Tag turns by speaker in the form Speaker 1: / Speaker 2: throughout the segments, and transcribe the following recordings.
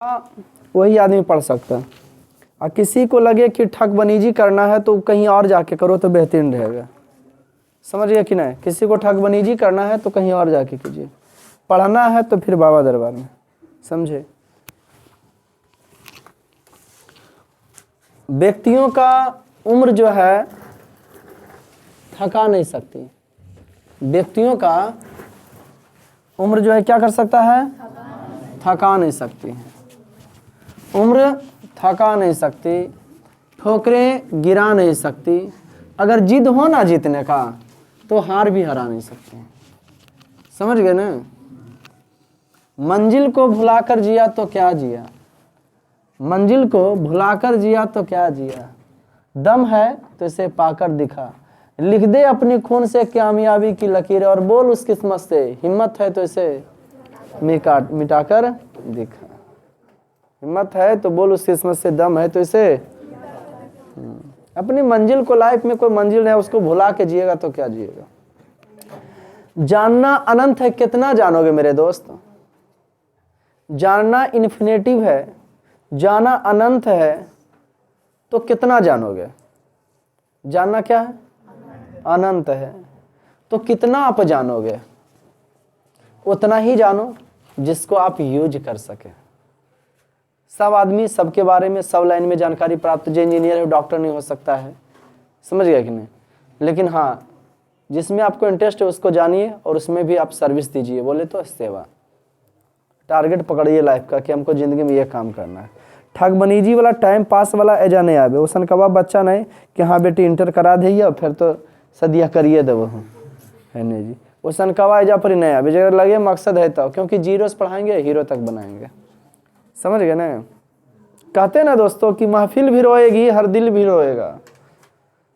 Speaker 1: वही आदमी पढ़ सकता है। और किसी को लगे कि ठगबनीजी करना है तो कहीं और जाके करो तो बेहतरीन रहेगा। समझ गया कि नहीं? किसी को ठगबनीजी करना है तो कहीं और जाके कीजिए, पढ़ना है तो फिर बाबा दरबार में। समझे? व्यक्तियों का उम्र जो है थका नहीं सकती। व्यक्तियों का उम्र जो है क्या कर सकता है? थका नहीं सकती है। उम्र थका नहीं सकती, ठोकरें गिरा नहीं सकती। अगर जिद हो ना जीतने का तो हार भी हरा नहीं सकते। समझ गए ना? मंजिल को भुलाकर जिया तो क्या जिया, मंजिल को भुलाकर जिया तो क्या जिया। दम है तो इसे पाकर दिखा, लिख दे अपनी खून से कामयाबी की लकीरें और बोल उस किस्मत से, हिम्मत है तो इसे मिटाकर दिखा। हिम्मत है तो बोल उस किस्मत से, दम है तो इसे। अपनी मंजिल को, लाइफ में कोई मंजिल नहीं है उसको भुला के जिएगा तो क्या जिएगा। जानना अनंत है, कितना जानोगे मेरे दोस्त। जानना इन्फिनेटिव है, जाना अनंत है तो कितना जानोगे। जानना क्या है? अनंत है तो कितना आप जानोगे। उतना ही जानो जिसको आप यूज कर सके। सब आदमी सबके बारे में सब लाइन में जानकारी प्राप्त, जो इंजीनियर है डॉक्टर नहीं हो सकता है। समझ गया कि नहीं? लेकिन हाँ, जिसमें आपको इंटरेस्ट है उसको जानिए और उसमें भी आप सर्विस दीजिए। बोले तो सेवा। टारगेट पकड़िए लाइफ का कि हमको ज़िंदगी में ये काम करना है। ठगबनीजी वाला, टाइम पास वाला एजा नहीं आवे। वैसन कबा बच्चा नहीं कि हाँ बेटी इंटर करा दिए फिर तो सदिया करिए देव है नहीं जी। वैसन कबा एजा पर ही नहीं आवे। जगह लगे मकसद है तो, क्योंकि जीरो से पढ़ाएंगे हीरो तक बनाएंगे। समझ गए ना? कहते ना दोस्तों कि महफिल भी रोएगी हर दिल भी रोएगा।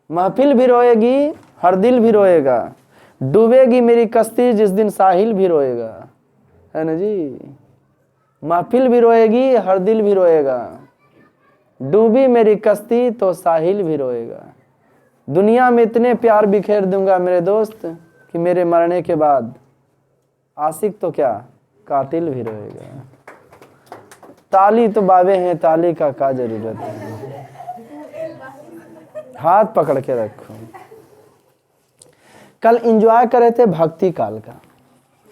Speaker 1: महफिल भी रोएगी हर दिल भी रोएगा, डूबेगी मेरी कश्ती जिस दिन साहिल भी रोएगा। है ना जी? महफिल भी रोएगी हर दिल भी रोएगा, डूबी मेरी कश्ती तो साहिल भी रोएगा। दुनिया में इतने प्यार बिखेर दूंगा मेरे दोस्त कि मेरे मरने के बाद आशिक तो क्या कातिल भी रोएगा। ताली तो बाबे हैं, ताली का क्या जरूरत है। हाथ पकड़ के रखो। कल एंजॉय कर रहे थे भक्ति काल का,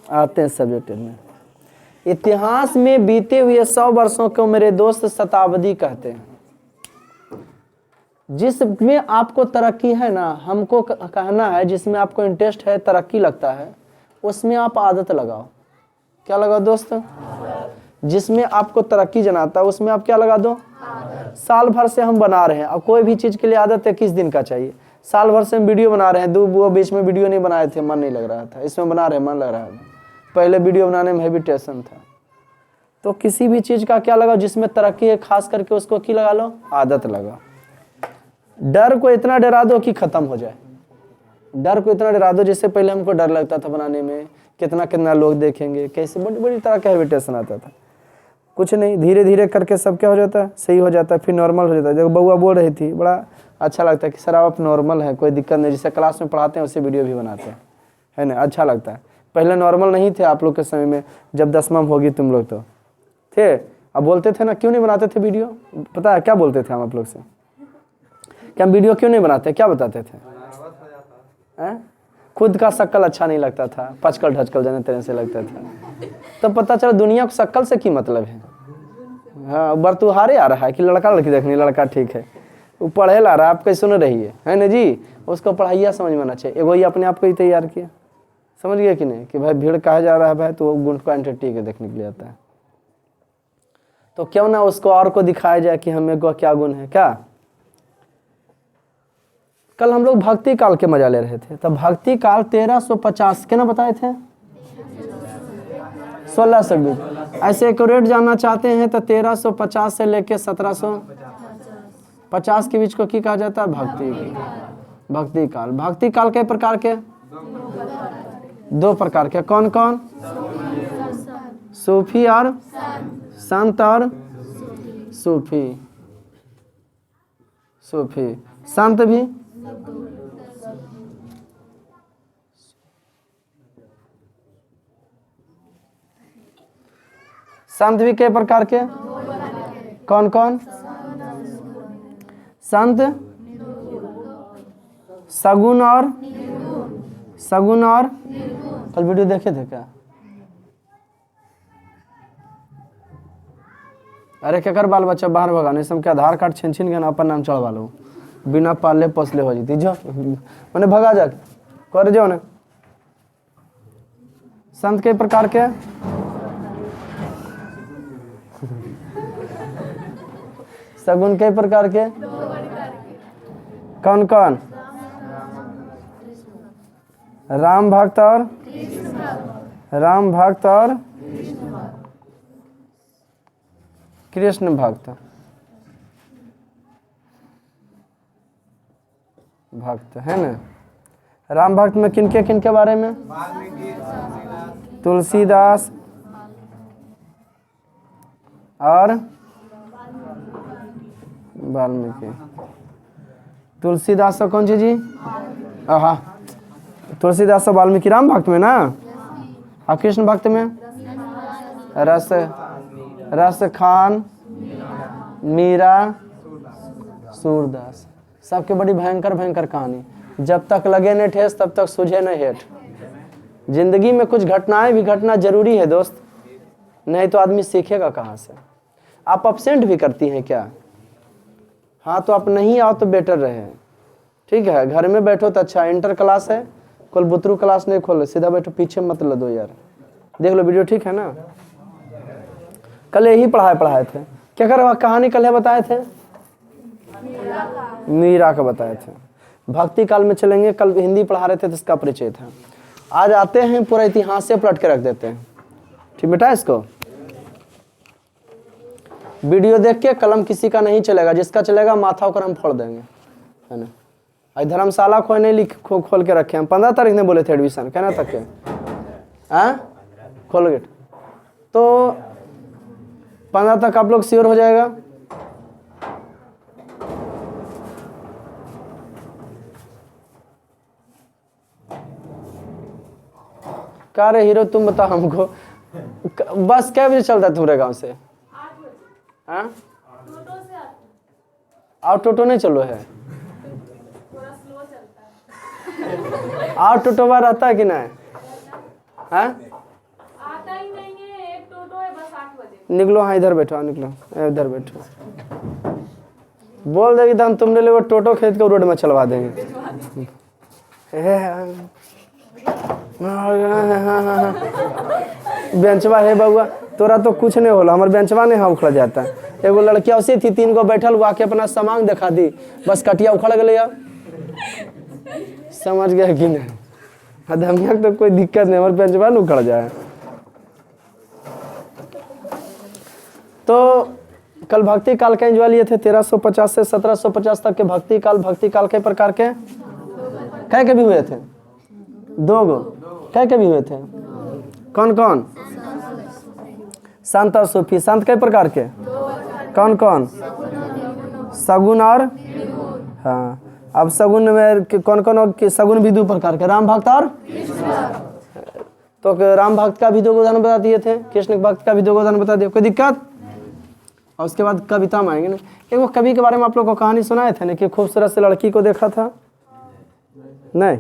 Speaker 1: आते हैं सब्जेक्ट में। इतिहास में बीते हुए 100 वर्षों को मेरे दोस्त शताब्दी कहते हैं। जिसमें आपको तरक्की है ना, हमको कहना है जिसमें आपको इंटरेस्ट है, तरक्की लगता है, उसमें आप आदत लगाओ। क्या लगाओ दोस्त? जिसमें आपको तरक्की जनाता है उसमें आप क्या लगा दो? साल भर से हम बना रहे हैं। अब कोई भी चीज के लिए आदत है, किस दिन का चाहिए। साल भर से हम वीडियो बना रहे हैं, वो बीच में वीडियो नहीं बनाए थे, मन नहीं लग रहा था। इसमें बना रहे हैं, मन लग रहा था। पहले वीडियो बनाने में हैबिटेशन था। तो किसी भी चीज का क्या लगाओ जिसमें तरक्की है, खास करके उसको की लगा लो, आदत लगाओ। डर को इतना डरा दो कि खत्म हो जाए। डर को इतना डरा दो, जिससे पहले हमको डर लगता था बनाने में, कितना कितना लोग देखेंगे, कैसे बड़ी बड़ी तरह का हैबिटेशन आता था। कुछ नहीं, धीरे धीरे करके सब क्या हो जाता है, सही हो जाता है, फिर नॉर्मल हो जाता है। जब बउआ बोल रही थी बड़ा अच्छा लगता है कि सर आप नॉर्मल है, कोई दिक्कत नहीं। जिसे क्लास में पढ़ाते हैं उससे वीडियो भी बनाते हैं, है ना? अच्छा लगता है। पहले नॉर्मल नहीं थे आप लोग के समय में, जब 10वां में होगी तुम लोग तो थे। अब बोलते थे ना क्यों नहीं बनाते थे वीडियो? पता है क्या बोलते थे हम आप लोग से कि हम वीडियो क्यों नहीं बनाते? क्या बताते थे? खुद का शक्ल अच्छा नहीं लगता था, पचकल ढचकल जाने तरह से लगता था। तो पता चला दुनिया को शक्ल से की मतलब है। हाँ, बरतुहारे आ रहा है कि लड़का लड़की देखनी, लड़का ठीक है, वो पढ़े ला रहा है, आप कैसे सुन रही है ना जी? उसको पढ़ाइया समझ में आना चाहिए। एगो ही अपने आप को ही तैयार किया। समझ गया कि नहीं? कि भाई भीड़ कहा जा रहा है भाई, तो वो गुण को एंटरटेन के देखने के लिए आता है। तो क्यों ना उसको और को दिखाया जाए कि हमें को क्या गुण है। क्या कल हम लोग भक्ति काल के मजा ले रहे थे। तब भक्ति काल 1350 क्या ना बताए थे, 1620। ऐसे एक्यूरेट जानना चाहते हैं तो 1350 से लेके 1750 के बीच को की कहा जाता है? भक्ति काल। भक्ति काल के प्रकार के? 2 प्रकार के। कौन कौन? सूफी और संत और सूफी। संत भी संत भी कई प्रकार के? कौन कौन? संत, सगुन और सगुन और कल वीडियो देखे थे क्या? अरे क्या कर बाल बच्चा बाहर भगाने से हम क्या आधार कार्ड छीन छीन के ना अपन नाम चढ़वा लो, बिना पाले पोसले हो जीती जो मैंने भगा जा कर जाओ ना। संत के प्रकार के? सगुन के प्रकार के? कौन कौन? राम भक्त और राम भक्त और कृष्ण भक्त। भक्त है ना। राम भक्त में किनके बारे में? तुलसीदास और वाल्मीकि। तुलसीदास और कौन सी जी? हाँ, तुलसीदास और वाल्मीकि राम भक्त में ना। और कृष्ण भक्त में रस खान, मीरा, सूरदास। सबके बड़ी भयंकर भयंकर कहानी। जब तक लगे न ठेस तब तक सूझे न हेठ। जिंदगी में कुछ घटनाएं भी घटना जरूरी है दोस्त, नहीं तो आदमी सीखेगा कहाँ से। आप अपसेंट भी करती हैं क्या? हाँ तो आप नहीं आओ तो बेटर रहे, ठीक है। घर में बैठो तो अच्छा। इंटर क्लास है, कोई बुतरू क्लास नहीं खोलो, सीधा बैठो, पीछे मत लदो यार। देख लो वीडियो, ठीक है ना। कल यही पढ़ाए थे। क्या कर कहानी कल है बताए थे? मीरा का बताए थे। भक्ति काल में चलेंगे। कल हिंदी पढ़ा रहे थे तो इसका परिचय था। आज आते हैं पूरा इतिहास से पलट के रख देते हैं, ठीक बेटा। इसको वीडियो देख के कलम किसी का नहीं चलेगा, जिसका चलेगा माथा होकर हम फोड़ देंगे, है ना। आज धर्मशाला खोलने खोल के रखे हम। 15 तारीख ने बोले थे एडमिशन, कहना तक के खोल गेट, तो 15 तक आप लोग श्योर हो जाएगा। क्या रे हीरो, तुम बताओ हमको, बस क्या बजे चलता है तुम्हारे गांव से?
Speaker 2: 8 बजे।
Speaker 1: हाँ,
Speaker 2: टोटो से आते।
Speaker 1: और टोटो नहीं चलो है?
Speaker 2: थोड़ा स्लो चलता है।
Speaker 1: और टोटोवा रहता है कि नहीं? हाँ,
Speaker 2: आता ही नहीं है, एक टोटो है बस 8 बजे।
Speaker 1: निकलो। हाँ इधर बैठो, निकलो इधर बैठो। बोल देगी तो तुमने लोग टोटो खरीद के रोड में चलवा देंगे। बेंचवा है बउआ, तोरा तो कुछ नहीं होला, हमारे बेंचवा नहीं हाँ उखड़ जाता। एगो लड़किया उसी थी, 3 को बैठल हुआ के अपना सामान दिखा दी, बस कटिया उखड़ गए यार। समझ गया कि नहीं? अदमिया तो कोई दिक्कत नहीं, हमारे बेंचवा न उखड़ जाए। तो कल भक्ति काल का एंजॉय लिए थे। 1350 से 1750 तक के भक्ति काल के प्रकार के कै के भी हुए थे? 2 गो। कै के भी हुए थे? कौन कौन? संत और सूफी। संत कई प्रकार के? कौन कौन? सगुन और हाँ। अब सगुन में कौन कौन? सगुन भी 2 प्रकार के, राम भक्त और तो राम भक्त का भी 2 उदाहरण बता दिए थे, कृष्ण भक्त का भी 2 उदाहरण बता दिए। कोई दिक्कत? और उसके बाद कविता में आएंगे ना। एक वो कवि के बारे में आप लोग को कहानी सुनाए थे ना कि खूबसूरत से लड़की को देखा था। नहीं,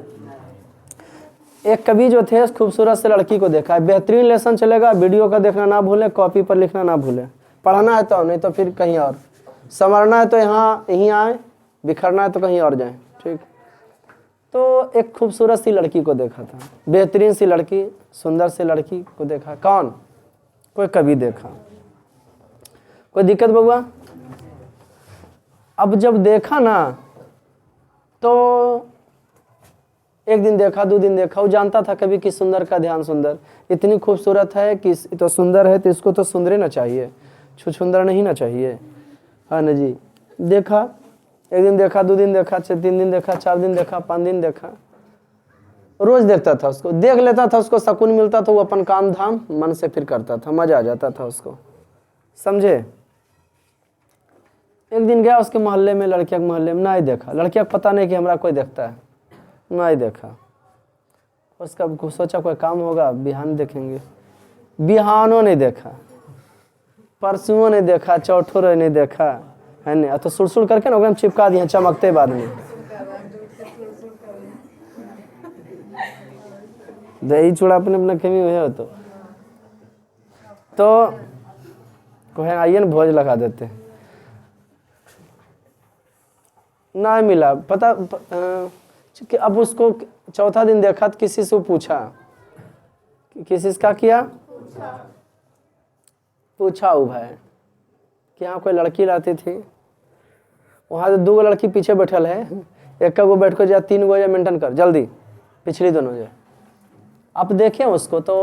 Speaker 1: एक कवि जो थे खूबसूरत से लड़की को देखा है। बेहतरीन लेसन चलेगा, वीडियो का देखना ना भूलें, कॉपी पर लिखना ना भूलें। पढ़ना है तो, नहीं तो फिर कहीं और। संवरना है तो यहाँ यहीं आए, बिखरना है तो कहीं और जाएं, ठीक। तो एक खूबसूरत सी लड़की को देखा था, बेहतरीन सी लड़की, सुंदर सी लड़की को देखा। कौन? कोई कवि देखा। कोई दिक्कत बउआ? अब जब देखा ना तो एक दिन देखा, 2 दिन देखा, वो जानता था कभी कि सुंदर का ध्यान सुंदर। इतनी खूबसूरत है कि तो सुंदर है तो इसको तो सुंदर ना चाहिए, छुछुंदर नहीं ना चाहिए, है ना जी। देखा, एक दिन देखा, 2 दिन देखा, 3 दिन देखा, 4 दिन देखा, 5 दिन देखा। रोज देखता था उसको, देख लेता था, उसको सुकून मिलता था, वो अपन काम धाम मन से फिर करता था, मजा आ जाता था उसको, समझे। एक दिन गया उसके मोहल्ले में, लड़किया के मोहल्ले में, नहीं देखा। लड़किया को पता नहीं कि हमरा कोई देखता है, नहीं देखा। उसका सोचा कोई काम होगा, बिहान देखेंगे, बिहानों नहीं देखा। परसुओं नहीं देखा, चौथो नहीं देखा है नहीं, तो सुड़ करके ना ओकरा चिपका दिए चमकते बाद में। दही चूड़ा अपने अपने खेमी हुए हो तो कहे आइए ना भोज लगा देते। ना मिला पता कि अब उसको चौथा दिन देखा तो किसी से पूछा, किसी से क्या किया, पूछा वो भाई कि यहाँ कोई लड़की रहती थी, वहाँ से 2 लड़की पीछे बैठल है, एक का गो बैठ कर जा 3 गो जा मेंटेन कर जल्दी, पिछली दोनों जो आप देखें उसको तो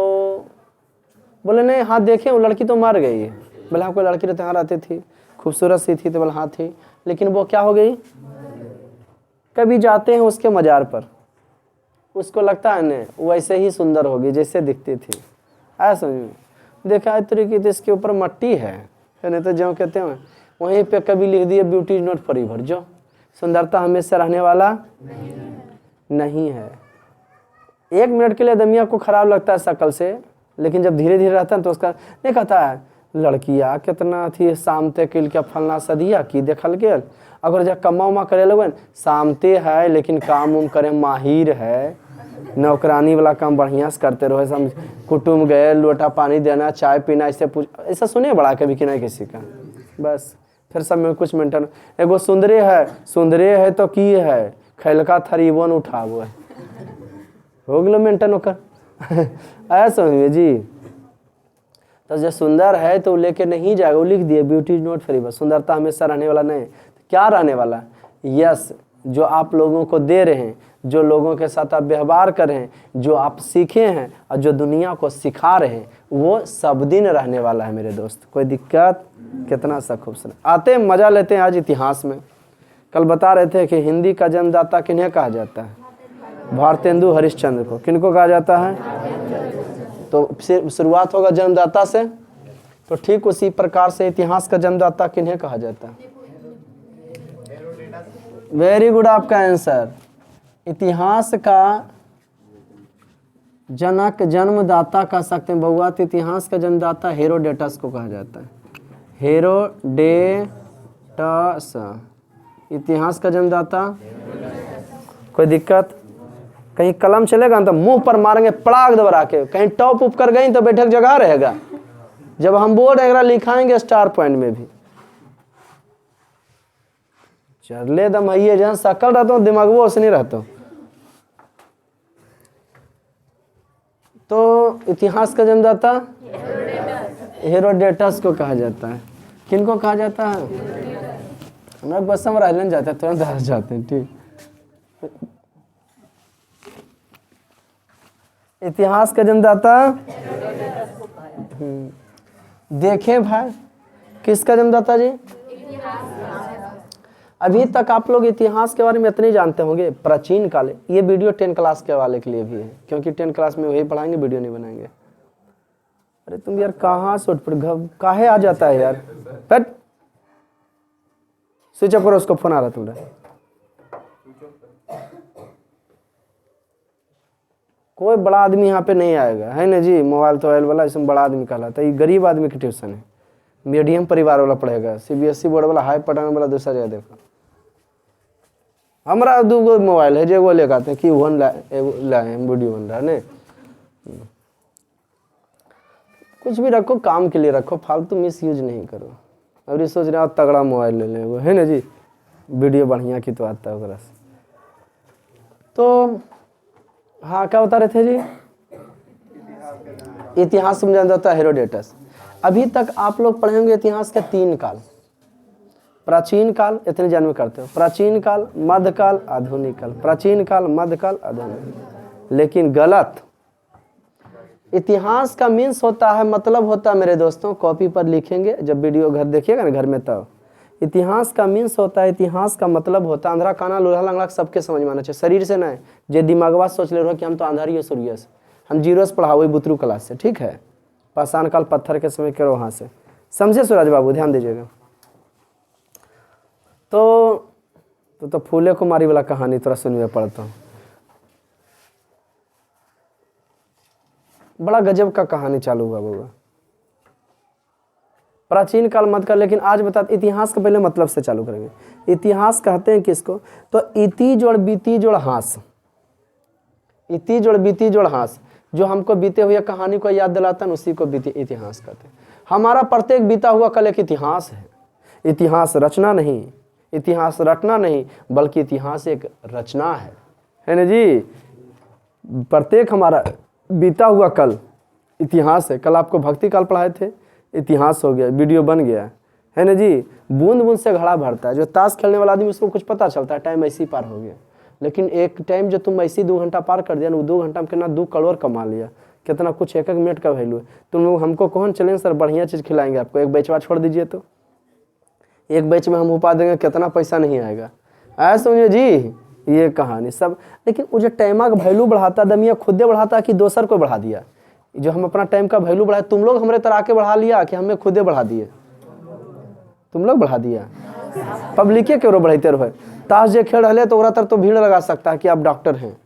Speaker 1: बोले नहीं हाँ देखें वो लड़की तो मर गई है। बोले हाँ कोई लड़की रहती यहाँ रहती थी, खूबसूरत सी थी, तो बोले हाँ थी, लेकिन वो क्या हो गई। कभी जाते हैं उसके मज़ार पर, उसको लगता है नहीं वैसे ही सुंदर होगी जैसे दिखती थी, आया समझ में। देखा है तरीके तो इसके ऊपर मट्टी है नहीं तो जो कहते हैं वहीं पे कभी लिख दिए ब्यूटी इज नॉट फॉरएवर, जो सुंदरता हमेशा रहने वाला नहीं है। 1 मिनट के लिए दमिया को खराब लगता है शक्ल से, लेकिन जब धीरे धीरे रहता है तो उसका नहीं कहता है लड़किया कितना थी शामते किल क्या फलना सदिया की देखल गेल। अगर जब कमा उमा करे लगन शामते है लेकिन काम उम करे माहिर है, नौकरानी वाला काम बढ़िया से करते रहो, सब कुटुम गए लोटा पानी देना चाय पीना ऐसे पूछ ऐसा सुने बड़ा कभी कि नहीं किसी का। बस फिर सब में कुछ मेंटेन, एगो सुंदरे है तो की है खैलका थरीबन उठाबो है, हो गलो मेंटेन होकर आया समझ जी। तो जो सुंदर है तो लेके नहीं जाएगा, वो लिख दिए ब्यूटी इज नॉट फॉरएवर, सुंदरता हमेशा रहने वाला नहीं। क्या रहने वाला, यस जो आप लोगों को दे रहे हैं, जो लोगों के साथ आप व्यवहार कर रहे हैं, जो आप सीखे हैं और जो दुनिया को सिखा रहे हैं, वो सब दिन रहने वाला है मेरे दोस्त। कोई दिक्कत, कितना सा खूबसूरत। आते हैं मजा लेते हैं आज इतिहास में। कल बता रहे थे कि हिंदी का जन्मदाता किन्हें कहा जाता है, भारतेंदु हरिश्चंद्र को। किनको कहा जाता है, तो शुरुआत होगा जन्मदाता से, तो ठीक उसी प्रकार से इतिहास का जन्मदाता किन्हें कहा जाता है। वेरी गुड आपका आंसर। इतिहास का जनक जन्मदाता कह सकते हैं बउआ, तो इतिहास का जन्मदाता हेरोडेटस को कहा जाता है। हेरोडेटस इतिहास का जन्मदाता। कोई दिक्कत, कहीं कलम चलेगा ना तो मुंह पर मारेंगे पड़ाक दबरा के, कहीं टॉप उप कर गई तो बैठक जगह रहेगा। जब हम बोर्ड वगैरह लिखाएंगे स्टार पॉइंट में भी चले दम है जहाँ सकल रहता हूँ दिमाग वो नहीं रहता। तो इतिहास का जन्मदाता हेरोडेटस को कहा जाता है। किनको कहा जाता है, हमारा बस हम राजन जाते हैं तुरंत आ जाते हैं। ठीक, इतिहास का जन्मदाता। देखें भाई किसका जन्मदाता जी। अभी तक आप लोग इतिहास के बारे में इतने जानते होंगे प्राचीन काल। ये वीडियो 10 क्लास के वाले के लिए भी है, क्योंकि 10 क्लास में वही पढ़ाएंगे, वीडियो नहीं बनाएंगे। अरे तुम यार कहाँ से उठ पड़ काहे आ जाता है यार, बैठ स्विच ऑफ करो उसको, फोन आ रहा तुम्हारा। कोई बड़ा आदमी यहाँ पे नहीं आएगा है ना जी, मोबाइल तो वाला इसमें बड़ा आदमी कहलाता है। ये गरीब आदमी की ट्यूशन है, मीडियम परिवार वाला पढ़ेगा। सीबीएसई बोर्ड वाला हाई पढ़ाने वाला दूसरा जगह देखो। हमारा 2 मोबाइल है जो वो लेकर आते हैं कि वन लाए वीडियो बन रहा है नहीं। कुछ भी रखो काम के लिए रखो, फालतू मिस यूज नहीं करो। और ये सोच रहे हो तगड़ा मोबाइल ले ले वो है ना जी, वीडियो बढ़िया की तो आता है वगैरह से। तो हाँ क्या बता रहे थे जी, इतिहास समझा जाता है हेरोडेटस। अभी तक आप लोग पढ़ेंगे इतिहास के 3 काल। प्राचीन काल इतने जन्म करते हो, प्राचीन काल, मध्यकाल, आधुनिक काल, प्राचीन काल, मध्यकाल, आधुनिक। लेकिन गलत। इतिहास का मीन्स होता है, मतलब होता है मेरे दोस्तों, कॉपी पर लिखेंगे जब वीडियो घर देखिएगा ना घर में, तब इतिहास का मीन्स होता है, इतिहास का मतलब होता है अंधरा काना लूल्हा लंगड़ा सबके समझ में आना चाहिए, शरीर से नहीं। जे दिमागवा सोच ले रहो कि हम तो अंधारी है सूर्य से, हम जीरो से पढ़ाओ बुतरू क्लास से, ठीक है। पाषाण काल पत्थर के समय करो वहाँ से, समझे सूरज बाबू, ध्यान दीजिएगा। तो फूले कुमारी वाला कहानी थोड़ा सुनिए पढ़ता हूँ, बड़ा गजब का कहानी चालू हुआ बाबा। प्राचीन काल मत कर, लेकिन आज बता इतिहास का पहले मतलब से चालू करेंगे। इतिहास कहते हैं किसको? तो इति जोड़ बीती जोड़ हास, इति जोड़ बीती जोड़ हास, जो हमको बीते हुए कहानी को याद दिलाता है उसी को बीती इतिहास कहते हैं। हमारा प्रत्येक बीता हुआ कल एक इतिहास है। इतिहास रचना नहीं, इतिहास रटना नहीं, बल्कि इतिहास एक रचना है ना जी। प्रत्येक हमारा बीता हुआ कल इतिहास है। कल आपको भक्ति काल पढ़ाए थे, इतिहास हो गया, वीडियो बन गया है ना जी। बूंद बूंद से घड़ा भरता है। जो ताश खेलने वाला आदमी उसको कुछ पता चलता है, टाइम ऐसे ही पार हो गया। लेकिन एक टाइम जो तुम ऐसे 2 घंटा पार कर दिया ना, वो 2 घंटा में कितना 2 करोड़ कमा लिया, कितना कुछ 1-1 मिनट का वैल्यू है। तुम लोग हमको कौन चलेंगे सर, बढ़िया चीज़ खिलाएंगे आपको, एक बैचवा छोड़ दीजिए तो एक बैच में हम उपा देंगे, कितना पैसा नहीं आएगा। ऐसा समझिए जी, ये कहानी सब। लेकिन वो जो टाइम का वैल्यू बढ़ाता दमिया खुदे बढ़ाता कि दोसर को बढ़ा दिया? जो हम अपना टाइम का वैल्यू बढ़ाए, तुम लोग हमारे तरह के बढ़ा लिया कि हमें खुदे बढ़ा दिए? तुम लोग बढ़ा दिया, पब्लिके क्यों बढ़ाते रहे? ताश जे खेल रहे तो ओरा तर तो भीड़ लगा सकता है कि आप डॉक्टर हैं,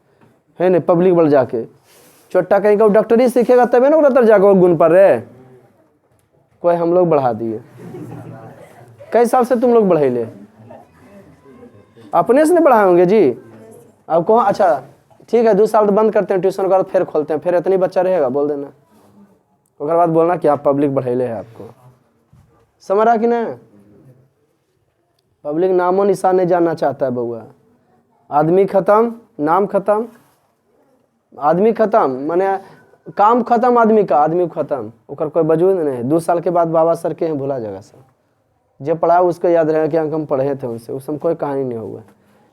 Speaker 1: है ना, पब्लिक बढ़ जाके छोटा कहीं का डॉक्टरी सीखेगा तभी ना ओरा तर जाकर गुण पर रहे। कोई हम लोग बढ़ा दिए। कई साल से तुम लोग बढ़ेले, अपने से नहीं बढ़ाए होंगे जी। अब कौन? अच्छा ठीक है, 2 साल तो बंद करते हैं ट्यूशन का, फिर खोलते हैं, फिर इतनी बच्चा रहेगा बोल देना, उसके बाद बोलना कि आप पब्लिक बढ़ेले है। आपको समझ रहा कि ना? पब्लिक नामो निशान नहीं जानना चाहता है बउआ। आदमी खत्म, नाम खत्म, आदमी खत्म माने काम खत्म, आदमी का आदमी खत्म, ओकर कोई वजूद नहीं। 2 साल के बाद बाबा सर के हैं भुला जगह सर, जब पढ़ा उसको याद रहेगा कि अंक हम पढ़े थे उनसे, उस समय कोई कहानी नहीं हुआ।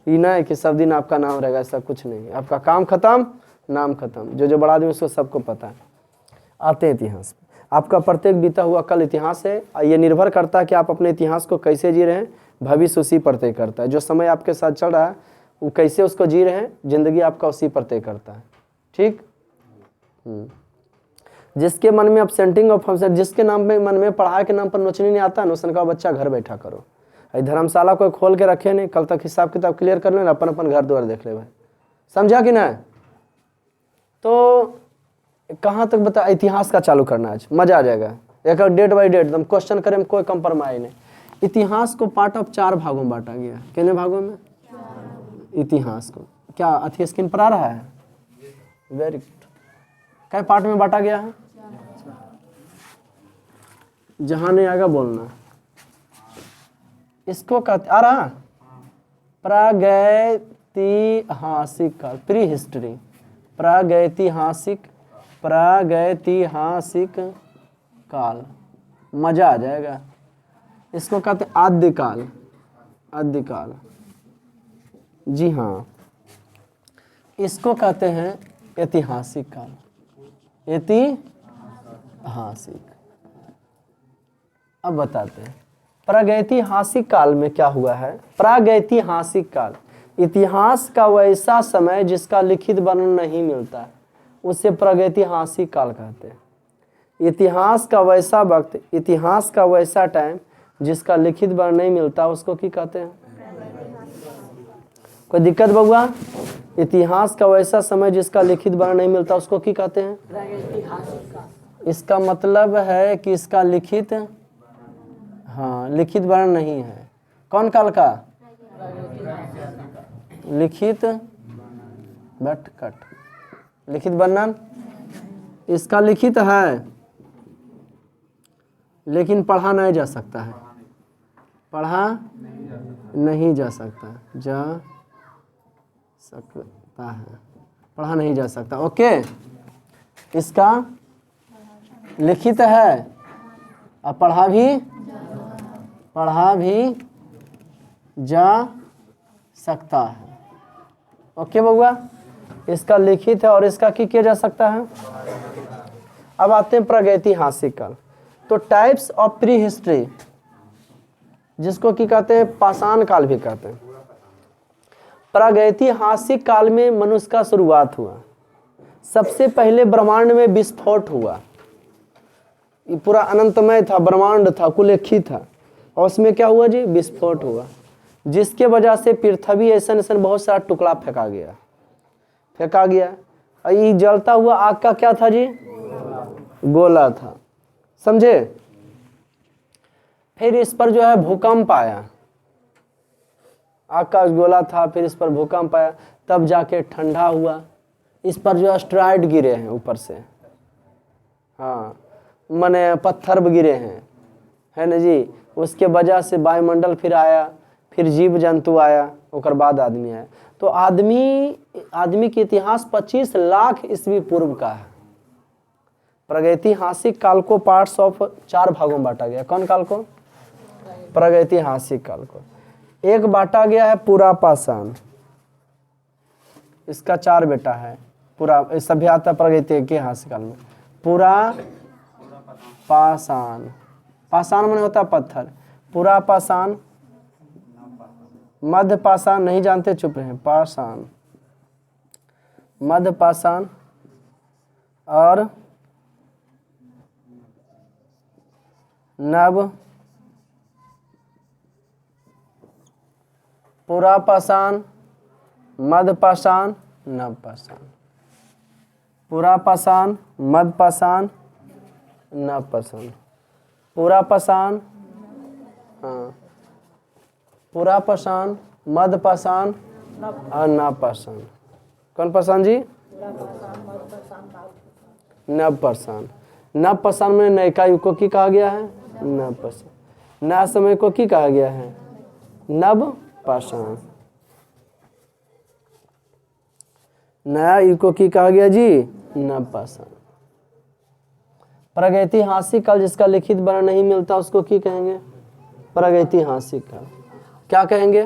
Speaker 1: ये ना है कि सब दिन आपका नाम रहेगा, ऐसा कुछ नहीं। आपका काम खत्म, नाम खत्म। जो बड़ा आदमी उसको सबको पता है। आते हैं इतिहास पे। आपका प्रत्येक बीता हुआ कल इतिहास है। ये निर्भर करता है कि आप अपने इतिहास को कैसे जी रहे हैं, भविष्य उसी पर तय करता है। जो समय आपके साथ चल रहा है वो कैसे उसको जी रहे हैं, जिंदगी आपका उसी पर तय करता है। ठीक। जिसके मन में अपसेंटिंग ऑफ फंक्शन, जिसके नाम में मन में पढ़ाई के नाम पर नोचनी नहीं आता, नोशन का बच्चा घर बैठा करो। धर्मशाला को खोल के रखे नहीं, कल तक हिसाब किताब क्लियर कर लेना, अपन अपन घर द्वार देख ले भाई। समझा कि ना? तो कहाँ तक बता, इतिहास का चालू करना आज मजा आ जाएगा। एक डेट बाई डेट एकदम क्वेश्चन करें, कोई कंप्रोमाइज नहीं। इतिहास को पार्ट ऑफ 4 भागों में बांटा गया। कितने भागों में? इतिहास को क्या अथी स्क्रीन पर आ रहा है? Very good. क्या पार्ट में बांटा गया है? जहां नहीं आएगा बोलना। इसको कहते आ रहा प्रागैतिहासिक काल, प्री हिस्ट्री, प्रागैतिहासिक काल। मजा आ जाएगा। इसको कहते आद्यकाल, आद्यकाल। जी हाँ, इसको कहते हैं ऐतिहासिक काल, ऐतिहासिक। अब बताते हैं प्रागैतिहासिक काल में क्या हुआ है। प्रागैतिहासिक काल इतिहास का वैसा समय जिसका लिखित वर्णन नहीं मिलता, उसे प्रागैतिहासिक काल कहते हैं। इतिहास का वैसा वक्त, इतिहास का वैसा टाइम जिसका लिखित वर्णन नहीं मिलता, उसको क्या कहते हैं? कोई दिक्कत बउआ? इतिहास का वैसा समय जिसका लिखित वर्णन नहीं मिलता, उसको क्या कहते हैं? इसका मतलब है कि इसका लिखित, हाँ, लिखित वर्णन नहीं है। कौन काल का? लिखित बट कट, लिखित वर्णन इसका लिखित है लेकिन पढ़ा नहीं जा सकता है, पढ़ा नहीं जा सकता, जा सकता है, पढ़ा नहीं जा सकता। ओके, इसका लिखित है और पढ़ा भी जा सकता है। ओके बउआ, इसका लिखित है और इसका क्या किया जा सकता है। अब आते हैं प्रागैतिहासिक काल। तो टाइप्स ऑफ प्री हिस्ट्री, जिसको क्या कहते हैं? पाषाण काल भी कहते हैं। प्रागैतिहासिक काल में मनुष्य का शुरुआत हुआ। सबसे पहले ब्रह्मांड में विस्फोट हुआ। ये पूरा अनंतमय था, ब्रह्मांड था, कुल एक ही था, और उसमें क्या हुआ जी? विस्फोट हुआ, जिसके वजह से पृथ्वी ऐसा बहुत सारा टुकड़ा फेंका गया। और ये जलता हुआ आग का क्या था जी? गोला था। समझे? फिर इस पर जो है भूकंप आया, आकाश गोला था, फिर इस पर भूकंप आया, तब जाके ठंडा हुआ। इस पर जो एस्टेरॉयड गिरे हैं ऊपर से, हाँ माने पत्थर भी गिरे हैं, है ना जी। उसके वजह से वायुमंडल फिर आया, फिर जीव जंतु आया, उसके बाद आदमी आया। तो आदमी के इतिहास 25 लाख ईस्वी पूर्व का है। प्रागैतिहासिक काल को पार्ट्स ऑफ 4 भागों में बांटा गया। कौन काल को? प्रागैतिहासिक काल को। एक बांटा गया है पुरापाषाण, इसका 4 बेटा है। पूरा सभ्यता प्रागैतिहासिक काल में पुरापाषाण, पाषाण माने होता है पत्थर। पुरापाषाण, मध्यपाषाण, नहीं जानते चुप रहे, पाषाण, मध्यपाषाण और नव पुरापाषाण, मध्यपाषाण, नवपाषाण। पुरापाषाण, मध्यपाषाण, नवपाषाण। पुरापाषाण, हाँ, पुरापाषाण, मध्यपाषाण और नवपाषाण। कौन पाषाण जी? नवपाषाण। नवपाषाण में नयका युग को की कहा गया है? नवपाषाण। नया समय को की कहा गया है? नवपाषाण। नया युग को की कहा गया जी? नवपाषाण। प्रागैतिहासिक काल जिसका लिखित वर्णन नहीं मिलता उसको की कहेंगे? प्रागैतिहासिक काल। क्या कहेंगे?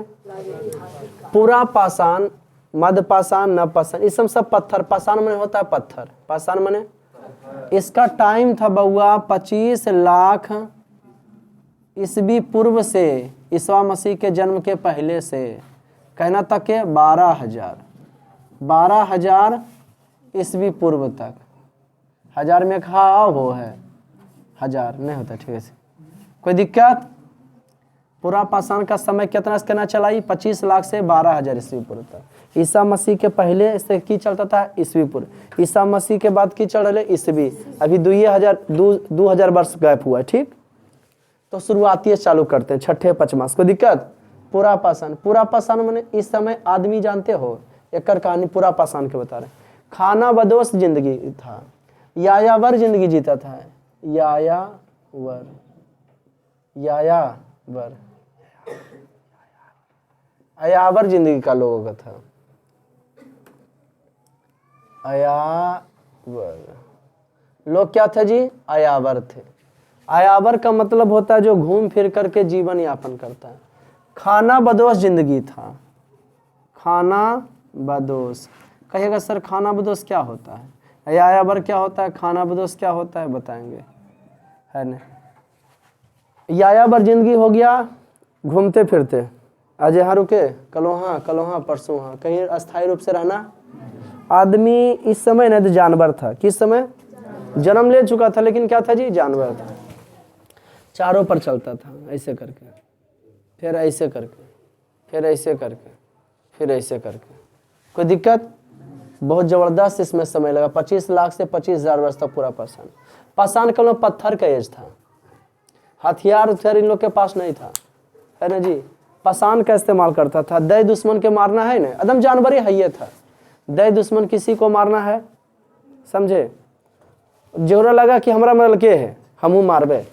Speaker 1: पुरापाषाण, मध्यपाषाण, नवपाषाण, इस सब पत्थर। पाषाण माने होता है पत्थर, पाषाण माने। इसका टाइम था बउआ 25 लाख ईस्वी पूर्व से, ईसा मसीह के जन्म के पहले से कहना तक के 12,000 ईस्वी पूर्व तक। 1000 में खा वो है 1000 नहीं होता, ठीक है। कोई दिक्कत? पुरापाषाण का समय कितना कहना चलाई? 25 लाख से 12,000 ईस्वी पूर्व तक। ईसा मसीह के पहले से की चलता था? ईस्वी पूर्व। ईसा मसीह के बाद की चल रहे? ईस्वी। अभी 2000 वर्ष गैप हुआ है, ठीक। तो शुरुआती चालू करते हैं, छठे पचमास। कोई दिक्कत? पुरापाषाण। पुरापाषाण माने इस समय आदमी जानते हो, एक कहानी पुरापाषाण के बता रहे। खाना बदोश जिंदगी था, यायावर जिंदगी जीता था। यायावर अयावर जिंदगी का लोगों का था। अयावर लोग क्या थे जी? अयावर थे। अयावर का मतलब होता है जो घूम फिर करके जीवन यापन करता है। खाना बदोश जिंदगी था। खाना बदोश कहिएगा सर, खाना बदोश क्या होता है? अयावर क्या होता है? खाना बदोश क्या होता है? बताएंगे, है ना। यायावर जिंदगी हो गया घूमते फिरते, आज यहाँ रुके, कल वहाँ, परसों वहाँ, कहीं अस्थायी रूप से रहना। आदमी इस समय नहीं तो जानवर था। किस समय? जन्म ले चुका था, लेकिन क्या था जी? जानवर था। चारों पर चलता था, ऐसे करके, फिर ऐसे करके, फिर ऐसे करके, फिर ऐसे करके। कोई दिक्कत? बहुत जबरदस्त इसमें समय लगा। 25 लाख से 25,000 वर्ष तक पूरा पाषाण। पाषाण काल में पत्थर का एज था, हथियार इन लोग के पास नहीं था, है ना जी। पाषाण का इस्तेमाल करता था। दय दुश्मन के मारना है ना, एकदम जानवर ही है था। दय दुश्मन किसी को मारना है, समझे, जोरा लगा कि हमरा मरल के है, हमहू मारबे,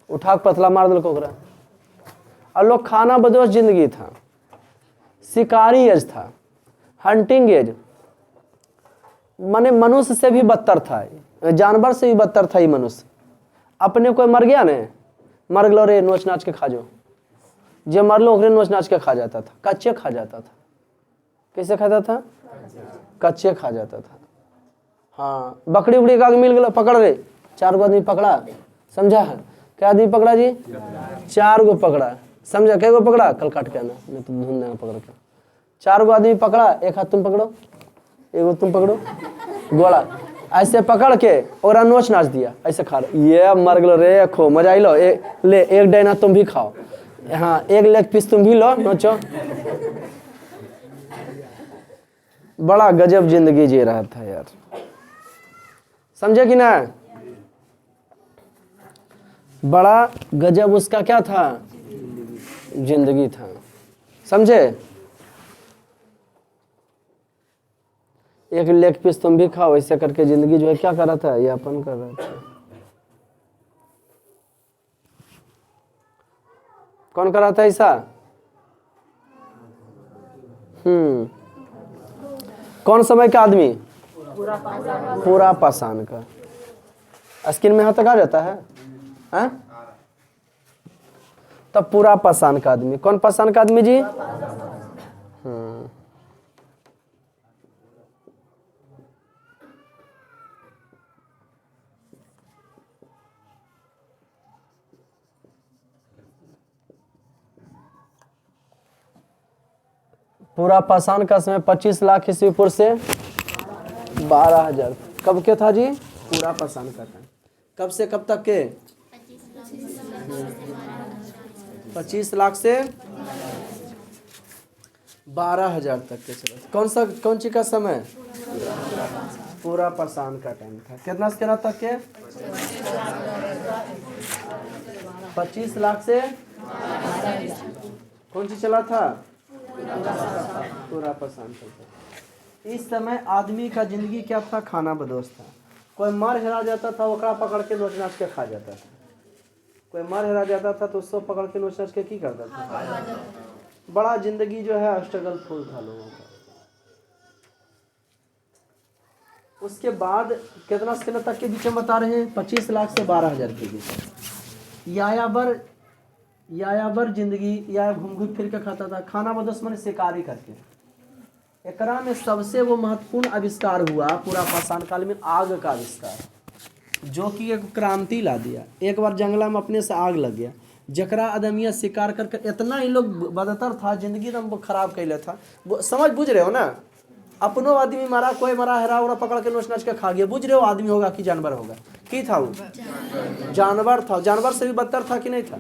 Speaker 1: उठा के पतला मार दिल ओकरा। और लोग खाना बदोश जिंदगी था, शिकारी एज था, हंटिंग एज, माने मनुष्य से भी बदतर था, जानवर से भी बदतर था ये मनुष्य। अपने कोई मर गया ने, मर गलो रे, नोच नाच के खा जो, जे मरलो ओकरे नोच नाच के खा जाता था, कच्चे खा जाता था। कैसे खाता था? कच्चे खा जाता था। हाँ, बकरी उकड़ी का मिल गया, पकड़ रे, 4 गो आदमी पकड़ा, समझा है? क्या आदमी पकड़ा जी? 4 गो पकड़ा, समझा? कै गो पकड़ा? कल काट के आना, नहीं तो ढूंढ देना पकड़ के। 4 गो आदमी पकड़ा, एक हाथ तुम पकड़ो, एगो तुम पकड़ो, गोला ऐसे पकड़ के और नोच नाच दिया, ऐसे खा रहे, ये मर गलो रे, खो मजा आई लो, ले एक डायना तुम भी खाओ, हाँ एक लेग पीस तुम भी लो, नोचो। बड़ा गजब जिंदगी जी रहा था यार, समझे कि ना। बड़ा गजब उसका क्या था, जिंदगी था। समझे? एक लेग पीस तुम भी खाओ, ऐसे करके जिंदगी जो है क्या कर रहा था, यापन कर रहा था। कौन कर रहा था ऐसा? कौन समय का आदमी? पूरा पाषाण का। स्किन में यहाँ तक आ जाता है, हैं? तब पूरा पाषाण का आदमी। कौन पाषाण का आदमी जी? पूरा पाषाण का समय 25 लाख ईस्वी पूर्व से 12,000। कब के था जी? पूरा पाषाण का टाइम। कब से कब तक के? 25 लाख से 12,000 तक के चला। कौन सी का समय? पूरा पाषाण का टाइम था। कितना से कितना तक के? 25 लाख से कौन सी चला था? पूरा पाषाण चलता। इस समय आदमी का जिंदगी क्या था? खाना बदोश था। कोई मर हेरा जाता था, ओकरा पकड़ के नोच नाच के खा जाता था। कोई मर हेरा जाता था तो उसको पकड़ के नोच नाच के की करता था? बड़ा जिंदगी जो है स्ट्रगल फुल था लोगों का। उसके बाद कितना से कितना तक के बीच में बता रहे हैं? 25 लाख से 12,000 के बीच। यायावर जिंदगी, या घूम घूम फिर के खाता था। खाना बदोश माने शिकारी करके। एकरा में सबसे वो महत्वपूर्ण आविष्कार हुआ पूरा पाषाण काल में, आग का आविष्कार, जो कि एक क्रांति ला दिया। एक बार जंगला में अपने से आग लग गया, जकरा आदमिया शिकार करके इतना ही लोग बदतर था, जिंदगी एकदम खराब कैले था। समझ बुझ रहे हो ना? अपनो आदमी मारा, कोई मारा, हेरा उरा पकड़ के नोच नाच के खा गया। बुझ रहे हो आदमी होगा कि जानवर होगा? की था वो? जानवर था। जानवर से भी बदतर था कि नहीं था?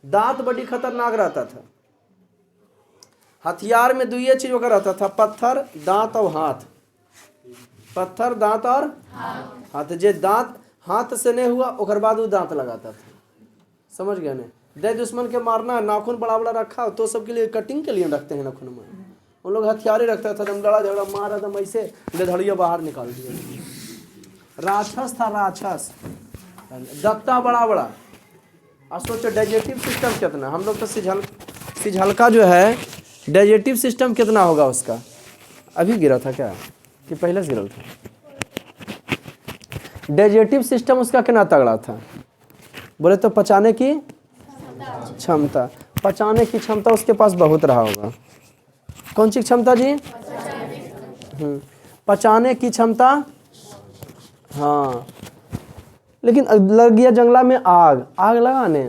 Speaker 1: दांत बड़ी खतरनाक रहता था। हथियार में दो ये चीज वगैरह रहता था, पत्थर, दांत और हाथ। पत्थर, दांत और हाथ। जे दांत हाथ से नहीं हुआ ओकर बाद वो दांत लगाता था। समझ गए ना? दे दुश्मन के मारना, नाखून बड़ा बड़ा रखा तो सबके लिए कटिंग के लिए रखते हैं नाखून में। उन लोग हथियारे रखता था, दम लड़ा झगड़ा मारा, दम ऐसे गधड़िया बाहर निकाल दिया। राक्षस था, राक्षस। दत्ता बड़ा बड़ा। और सोचो डाइजेस्टिव सिस्टम कितना, हम लोग तो सिझलका जो है, डाइजेस्टिव सिस्टम कितना होगा उसका? अभी गिरा था क्या कि पहले से गिरा था? डाइजेस्टिव सिस्टम उसका कितना तगड़ा था? बोले तो पचाने की क्षमता। पचाने की क्षमता उसके पास बहुत रहा होगा। कौन सी क्षमता जी? पचाने की क्षमता। हाँ, लेकिन लग गया जंगला में आग लगाने,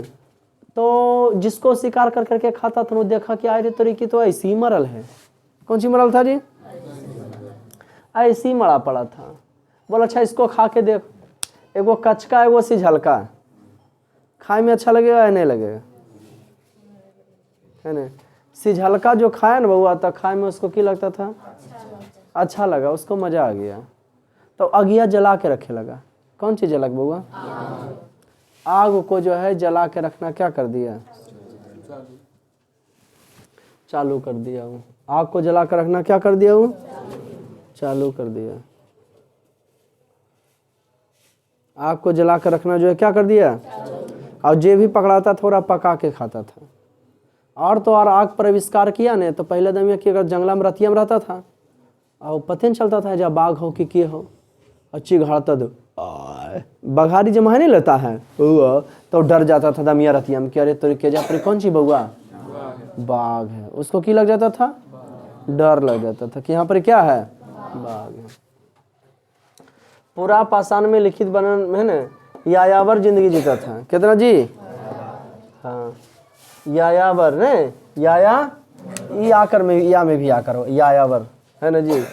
Speaker 1: तो जिसको शिकार कर करके खाता था वो देखा कि आए तरीके तो ऐसी ही मरल है। कौन सी मरल था जी? ऐसी मरा पड़ा था। बोला अच्छा इसको खा के देख। एगो कचका, एगो सिझलका। खाए में अच्छा लगेगा या नहीं लगेगा? है ना? सिझलका जो खाया ना बउआ, तो खाए में उसको की लगता था? अच्छा लगा, उसको मजा आ गया। तो अगिया जला के रखे लगा। कौन चीज जला के बउआ? आग को जो है जला के रखना क्या कर दिया? चालू कर दिया। वो आग को जला कर रखना क्या कर दिया? वो चालू कर दिया। आग को जला कर रखना जो है क्या कर दिया? और जे भी पकड़ाता थोड़ा पका के खाता था। और तो और आग पर आविष्कार किया ने, तो पहले दमिया कि अगर जंगला में रतिया में रहता था और पता नहीं चलता था जब बाघ हो कि हो, अच्छी घाड़ता दो बघारी जब नहीं लेता है तो डर जाता था दमिया रतिया में कि अरे तो के जा पर कौन सी बउआ? बाघ है। उसको की लग जाता था? डर लग जाता था कि यहाँ पर क्या है? बाघ है। पूरा पाषाण में लिखित वर्णन है ना, यायावर जिंदगी जीता था। कितना जी? हाँ, यायावर ने, याया ई आकर में, या में भी आकर हो, यायावर है ना जी।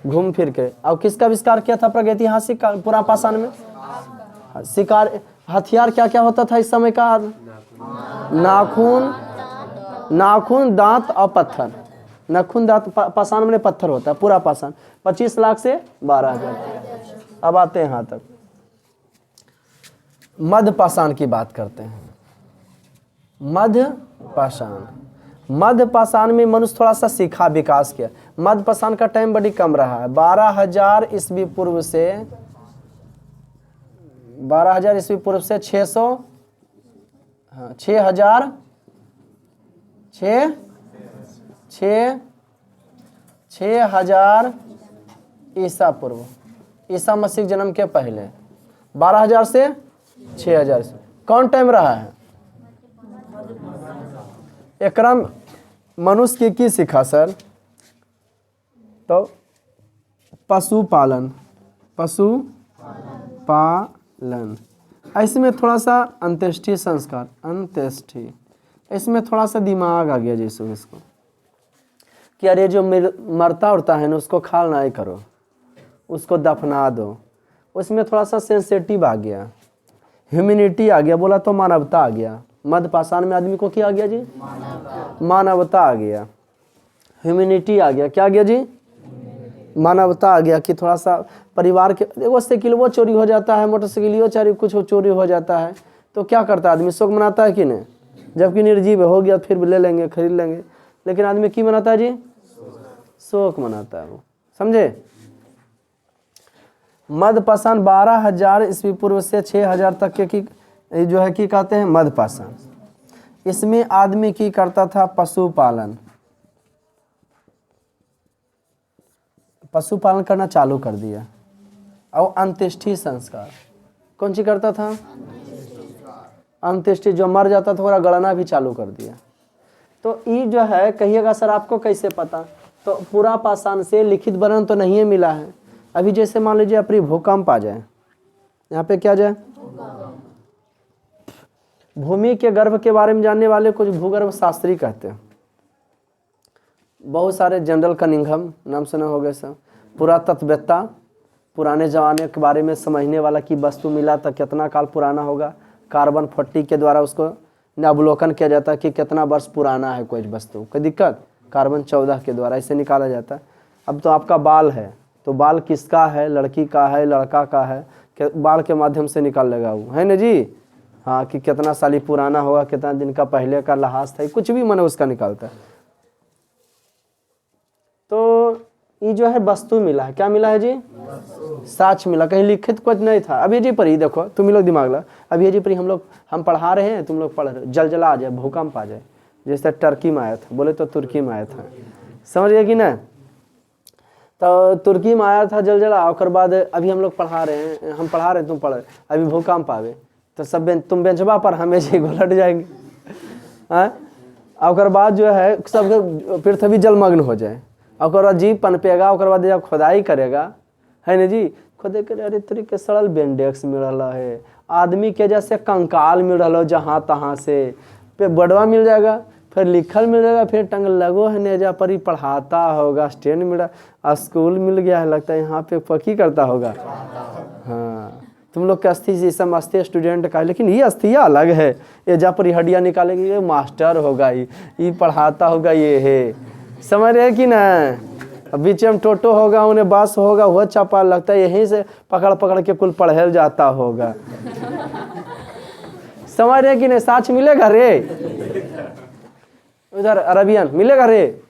Speaker 1: घूम फिर के। और किसका आविष्कार किया था प्रागैतिहासिक पूरा पाषाण में? शिकार। हथियार क्या क्या होता था इस समय का? नाखून, दांत और पत्थर। नाखून, दांत, पाषाण में पत्थर होता है पूरा पाषाण। 25 लाख से 12,000। अब आते हैं यहाँ तक। मध्य पाषाण की बात करते हैं। मध्य पाषाण, मध्य पाषाण में मनुष्य थोड़ा सा सीखा, विकास किया। मध्य पाषाण का टाइम बड़ी कम रहा है, 12,000 ईस्वी पूर्व से 12,000 ईस्वी पूर्व से 6,000 ईसा पूर्व, ईसा मसीह जन्म के पहले 12,000 से 6,000 कौन टाइम रहा है? एकरम मनुष्य की सीखा सर? तो पशुपालन, पशुपालन, इसमें थोड़ा सा अंत्येष्टि संस्कार, अंत्येष्टि, इसमें थोड़ा सा दिमाग आ गया जैसे इसको कि अरे जो मरता उड़ता है ना उसको खाल ना करो, उसको दफना दो। उसमें थोड़ा सा सेंसिटिव आ गया, ह्यूमैनिटी आ गया, बोला तो मानवता आ गया। मध्य पाषाण में आदमी को क्या आ गया जी? मानवता आ गया, ह्यूमैनिटी आ गया। क्या आ गया जी? मानवता आ गया कि थोड़ा सा परिवार के, देखो साइकिलवो चोरी हो जाता है, मोटरसाइकिलियो कुछ चोरी हो जाता है तो क्या करता है आदमी? शोक मनाता है कि नहीं? जबकि निर्जीव हो गया फिर भी ले लेंगे, खरीद लेंगे, लेकिन आदमी की मनाता है जी? शोक मनाता है वो, समझे? मध्य पाषाण 12,000 ईस्वी पूर्व से 6,000 तक के की जो है कि कहते हैं मध्य पाषाण। इसमें आदमी की करता था पशुपालन, पशुपालन करना चालू कर दिया। और अंत्येष्टि संस्कार कौन सी करता था? अंत्येष्टि, जो मर जाता था थोड़ा गणना भी चालू कर दिया। तो ये जो है, कहिएगा सर आपको कैसे पता? तो पूरा पाषाण से लिखित वर्णन तो नहीं मिला है। अभी जैसे मान लीजिए अपनी भूकंप आ जाए, यहाँ पे क्या जाए? भूमि के गर्भ के बारे में जानने वाले कुछ भूगर्भ शास्त्री कहते हैं, बहुत सारे, जनरल कनिंघम नाम सुना होगा सर, पुरातत्ववेत्ता, पुराने ज़माने के बारे में समझने वाला कि वस्तु मिला तो कितना काल पुराना होगा, कार्बन 40 के द्वारा उसको अवलोकन किया जाता है कि कितना वर्ष पुराना है कोई वस्तु, कोई दिक्कत, कार्बन 14 के द्वारा इसे निकाला जाता है। अब तो आपका बाल है तो बाल किसका है? लड़की का है, लड़का का है, बाल के माध्यम से निकाल लेगा वो, है ना जी? हाँ, कि कितना साली पुराना होगा, कितना दिन का पहले का लहाज था, कुछ भी मन उसका निकालता है। तो ये जो है वस्तु मिला है, क्या मिला है जी? साक्ष्य मिला, कहीं लिखित कुछ नहीं था। अब ये जी पर ही देखो, तुम लोग दिमाग लगा, अब ये जी पर हम पढ़ा रहे हैं, तुम लोग पढ़ रहे हो, जलजला आ जाए, भूकंप आ जाए, जैसे टर्की में आया था, बोले तो तुर्की में आया था, समझ गए कि ना? तो तुर्की में आया था जलजला, और बाद अभी हम लोग पढ़ा रहे हैं, हम पढ़ा रहे हैं, तुम पढ़ रहे, अभी भूकंप आवे तो सब तुम बेंचबा पर, हमें जी घुलट जाएंगे, और बाद जो है सब पृथ्वी जलमग्न हो जाए, और जीव पनपेगा, और बाद जब खुदाई करेगा, है ना जी, खुदे करे, अरे तरीके सड़ल बेंडेक्स मिल रहा है, आदमी के जैसे कंकाल मिल रहा है जहाँ तहाँ से, पे बड़वा मिल जाएगा, फिर लिखल मिल जाएगा, फिर टंग लगो है नेजा पर ही पढ़ाता होगा, स्टैंड मिला, स्कूल मिल गया है, लगता है यहाँ पे पकी करता होगा। हाँ, तुम लोग के अस्थि से सब अस्थि स्टूडेंट का है, लेकिन ये अस्थिया अलग है, ये जहाँ पर हड्डियाँ निकालेगी, ये मास्टर होगा, ये पढ़ाता होगा, ये है, समझ रहे कि ना? बीच में टोटो होगा, उन्हें बस होगा, वह चापा, लगता है यहीं से पकड़ पकड़ के कुल पढ़े जाता होगा, समझ रहे कि नहीं? साक्ष्य मिलेगा रे, उधर अरबियन मिलेगा रे।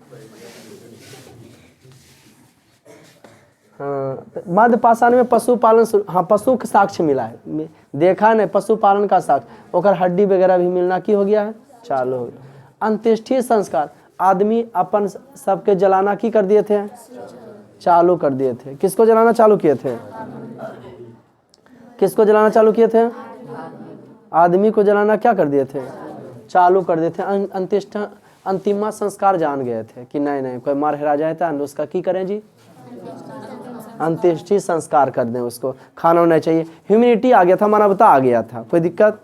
Speaker 1: हाँ, मध्य पाषाण में पशुपालन, हाँ पशु का साक्ष्य मिला है, देखा नहीं, पशुपालन का साक्ष्य, और हड्डी वगैरह भी मिलना की हो गया है, चालू हो गया। अंत्येष्टि संस्कार, आदमी अपन सबके जलाना की कर दिए थे, चालू कर दिए थे। किसको जलाना चालू किए थे? किसको जलाना चालू किए थे? आदमी को जलाना क्या कर दिए थे? चालू कर दिए थे। अंत्येष्टि, अंतिमा संस्कार जान गए थे कि नहीं नहीं, कोई मार हेरा जाए था, उसका की करें जी? अंत्येष्टि संस्कार कर दें, उसको खाना होना चाहिए, ह्यूमैनिटी आ गया था, मानवता आ गया था, कोई दिक्कत?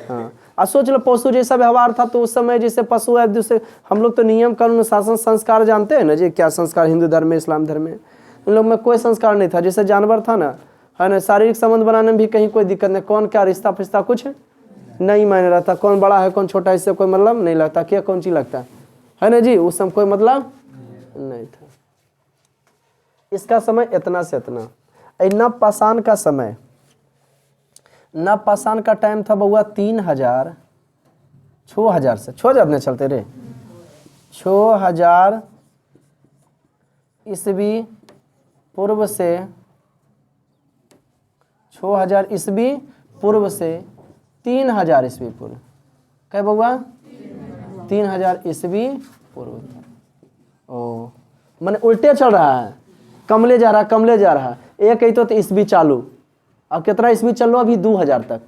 Speaker 1: हाँ, अब सोच लो पशु जैसा व्यवहार था तो उस समय जैसे पशु है, दूसरे हम लोग तो नियम कानून शासन संस्कार जानते हैं ना जी, क्या संस्कार हिंदू धर्म में, इस्लाम धर्म में, इन लोग में कोई संस्कार नहीं था, जैसे जानवर था ना, है ना, शारीरिक संबंध बनाने में भी कहीं कोई दिक्कत नहीं, कौन क्या रिश्ता फिश्ता कुछ नहीं मायने रहता, कौन बड़ा है कौन छोटा है इससे कोई मतलब नहीं लगता, क्या कौन चीज लगता है ना जी, उस समय कोई मतलब नहीं था। इसका समय इतना से इतना, इतना पाषाण का समय नवपाषाण का टाइम था बउआ 3000 6000 से 6000 नहीं चलते रे 6000 ईस्वी पूर्व से 6000 ईस्वी पूर्व से 3000 ईस्वी पूर्व क्या बउआ 3000 ईस्वी पूर्व। ओ मैंने उल्टे चल रहा है, कमले जा रहा है। एक ही तो ईस्वी चालू, अब कितना ईस्वी चल रहा अभी 2000 तक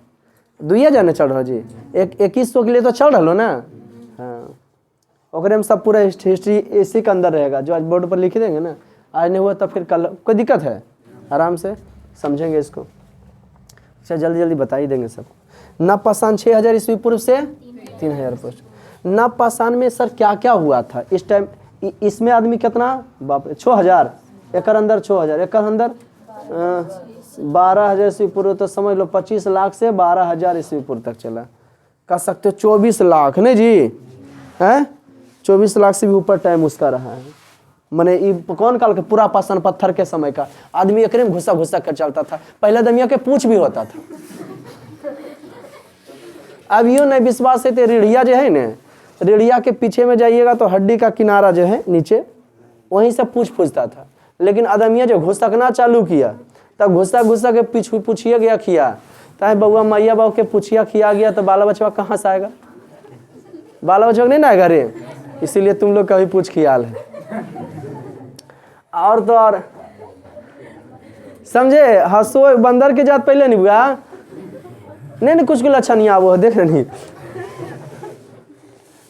Speaker 1: 2000 ने चल रहा जी। 2100 के लिए तो चल रहा ना। हाँ ओकरे में सब पूरा हिस्ट्री इसी के अंदर रहेगा, जो आज बोर्ड पर लिख देंगे ना। आज नहीं हुआ तो फिर कल कोई दिक्कत है, आराम से समझेंगे इसको। अच्छा जल्दी जल्दी बता ही देंगे सब। नवपाषाण 6000 ईस्वी पूर्व से 3000 पूर्व। नवपाषाण में सर क्या क्या हुआ था इस टाइम? इसमें आदमी कितना बाप रे 6000, एक अंदर 6000, एक अंदर 12000 ईस्वी पूर्व, तो समझ लो 25 लाख से 12000 ईस्वी पूर्व तक चला। कह सकते हो 24 लाख नहीं जी, हैं 24 लाख से भी ऊपर टाइम उसका रहा है। मैंने कौन काल के पूरा पाषाण पत्थर के समय का आदमी एकरे में घुसा घुसा कर चलता था। पहले दमिया के पूछ भी होता था। अब यो नहीं विश्वास है तो रीढ़िया जो है ना, रीढ़िया के पीछे में जाइएगा तो हड्डी का किनारा जो है नीचे वहीं से पूछता था। लेकिन आदमिया जो घुसकना चालू किया तब घुसा घुसा के पूछिए गया खिया, चाहे बउआ मैया बाबू के पूछिया खिया गया तो बाला बचवा कहाँ से आएगा? बाला बचवा नहीं ना आएगा रे। इसीलिए तुम लोग का भी पूछ खियाल है। और तो और समझे, हंसो बंदर के जात पहले नहीं हुआ नहीं कुछ अच्छा नहीं आ वो देख रहे नहीं।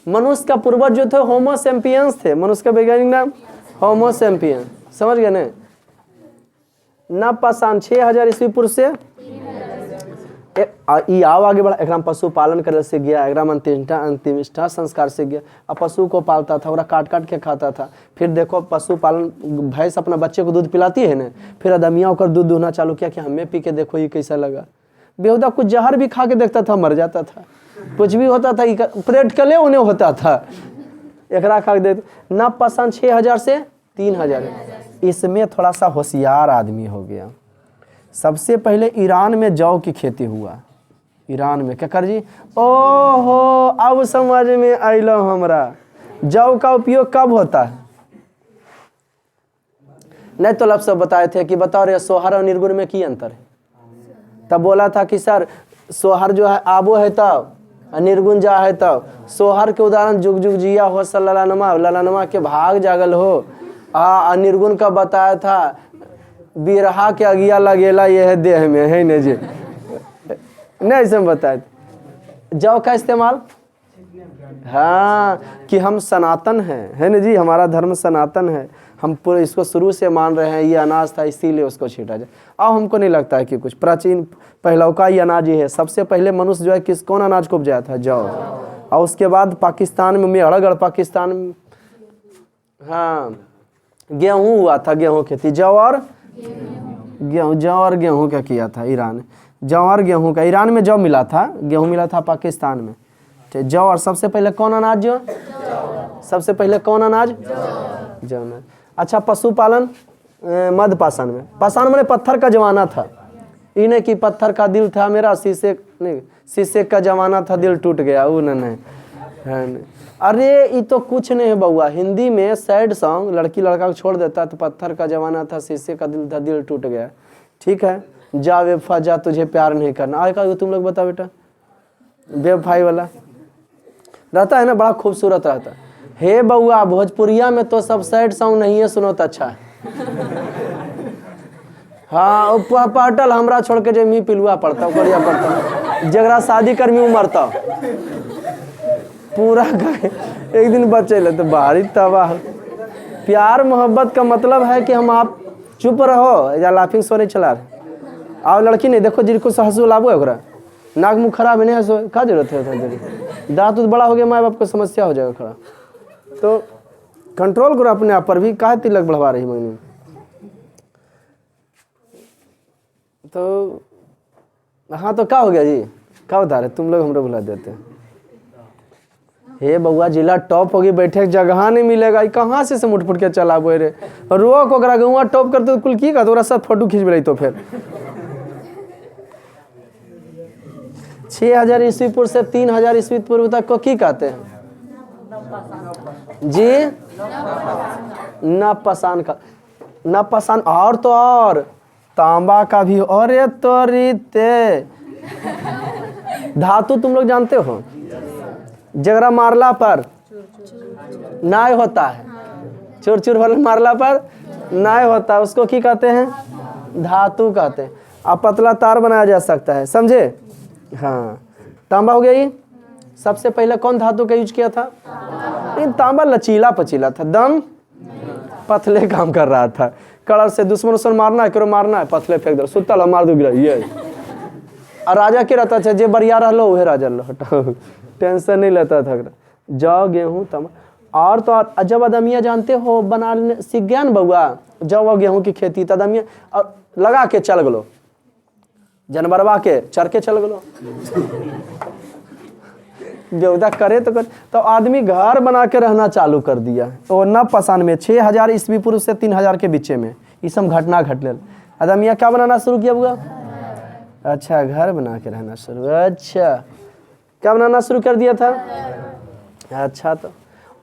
Speaker 1: मनुष्य का पूर्वज जो थे होमो सैपियंस थे। मनुष्य का वैज्ञानिक नाम होमो सैपियंस, समझ गए ना। नवपाषाण 6000 ईस्वी पूर्व से आओ आगे बढ़ा। एक पशुपालन करे से गया, एक अंतिमिष्ठा संस्कार से गया। अब पशु को पालता था और काट काट के खाता था। फिर देखो पशुपालन, भैंस अपना बच्चे को दूध पिलाती है ना, फिर अदमिया होकर दूध दूहना चालू किया कि हमें पी के देखो ये कैसा लगा। बेहुदा कुछ जहर भी खा के देखता था, मर जाता था। कुछ भी होता था, प्रेट कले उन्हें होता था, एकरा खा के देखते। नवपाषाण 6000 से 3000। इसमें थोड़ा सा होशियार आदमी हो गया। सबसे पहले ईरान में जौ की खेती हुआ। ईरान में क्या कर जी, ओहो अब समझ में आइलो हमरा। जौ का उपयोग कब होता है? नहीं तो लफ्ज़ बताए थे कि बताओ रे सोहर और निर्गुण में की अंतर है। तब बोला था कि सर सोहर जो है आबो है तब, निर्गुण जा है तब। सोहर के उदाहरण जुग जुग जिया हो सल्लल्लाहुमा, ललानमा के भाग जागल हो। निर्गुण का बताया था बिरहा के अगिया लगेला यह देह में है न जी, नहीं ऐसे में बताया। जौ का इस्तेमाल, हाँ कि हम सनातन हैं, है ना जी, हमारा धर्म सनातन है, हम पूरे इसको शुरू से मान रहे हैं, ये अनाज था इसीलिए उसको छीटा जाए। अब हमको नहीं लगता है कि कुछ प्राचीन पहलौ का ये अनाज ही है। सबसे पहले मनुष्य जो है कौन अनाज को उपजाया था? जौ। और उसके बाद पाकिस्तान में मेहड़गढ़ पाकिस्तान में हाँ गेहूँ हुआ था, गेहूँ खेती। जौ और गेहूँ का किया था ईरान। जौ और गेहूँ का, ईरान में जौ मिला था, गेहूँ मिला था पाकिस्तान में। जौ और सबसे पहले कौन अनाज? जो सबसे पहले कौन अनाज? जौ अनाज। अच्छा पशुपालन मध्य पाषाण में। पाषाण में पत्थर का जमाना था। ये नहीं कि पत्थर का दिल था मेरा, शीशे नहीं, शीशे का जमाना था दिल टूट गया, वो नहीं है। अरे ये तो कुछ नहीं है बउआ। हिंदी में सैड सॉन्ग लड़की लड़का को छोड़ देता तो पत्थर का जमाना था, शीशे का दिल था, दिल टूट गया। ठीक है, जा बेवफा जा तुझे प्यार नहीं करना। आए का तुम लोग बताओ बेटा, बेवफाई वाला रहता है ना, बड़ा खूबसूरत रहता है। हे बउआ भोजपुरिया में तो सब सैड सॉन्ग नहीं है, सुनो तो अच्छा है। हाँ पाटल हमरा छोड़ के जो मी पिलुआ पड़ता करिया पड़ता, जगरा शादी कर मी मरता पूरा एक दिन बचे ले तो भारी तबाह। प्यार मोहब्बत का मतलब है कि हम आप चुप रहो या लाफिंग सो नहीं चला रहे। आओ लड़की नहीं देखो जिनको से हंसू लाभो है ओकरा, नाक मुँह खराब है नहीं हंसो, क्या जरूरत है? दांत बड़ा हो गया माँ बाप को समस्या हो जाएगा खड़ा। तो कंट्रोल करो अपने आप पर भी, काहे तिलक बढ़वा रही महीने। तो हाँ तो क्या हो गया जी, क्या बता रहे तुम लोग? हमरे बुला देते हैं। हे बउआ जिला टॉप होगी, बैठे जगह नहीं मिलेगा, कहाँ से मुठ फुट के चला बोए रे। रोक ओकरा गौआ टॉप करते कुल की का तोरा सब फोटो खींच ले तो फिर 6000 ईस्वी पूर्व से 3000 ईस्वी पूर्व तक को की कहते हैं जी? नवपाषाण का, नवपाषाण। और तो और तांबा का भी, और ये तो रीते धातु तुम लोग जानते हो, जगरा मारला पर नाय होता है, चूर चूर वाला मारला पर नाय होता है, उसको की कहते हैं? धातु कहते हैं। अब पतला तार बनाया जा सकता है, समझे? हाँ, तांबा हो गया। ये सबसे पहले कौन धातु का यूज किया था? लेकिन तांबा लचीला पचीला था, दम पतले काम कर रहा था। कड़र से दुश्मन उस्मन मारना है, करो मारना है, पतले फेंक दो, सुतल मार दो गिरा ये। और राजा के रहता था, जे बढ़िया रह लो वह राजा लो, टेंशन नहीं लेता था। जौ गेहूँ तम। और तो और जब अदमिया जानते हो बनाने सीख गया न बउआ, जौ और गेहूँ की खेती, तब अदमिया और लगा के चल गलो, जानवरवा के चर के चल गलो, बेहुदा करे तो आदमी घर बना के रहना चालू कर दिया। तो नवपाषाण में 6000 ईस्वी पूर्व से 3000 के बीच में ये सब घटना घटल। आदमिया क्या बनाना शुरू किया हुआ? अच्छा, घर बना के रहना शुरू। अच्छा, क्या बनाना शुरू कर दिया था? अच्छा, तो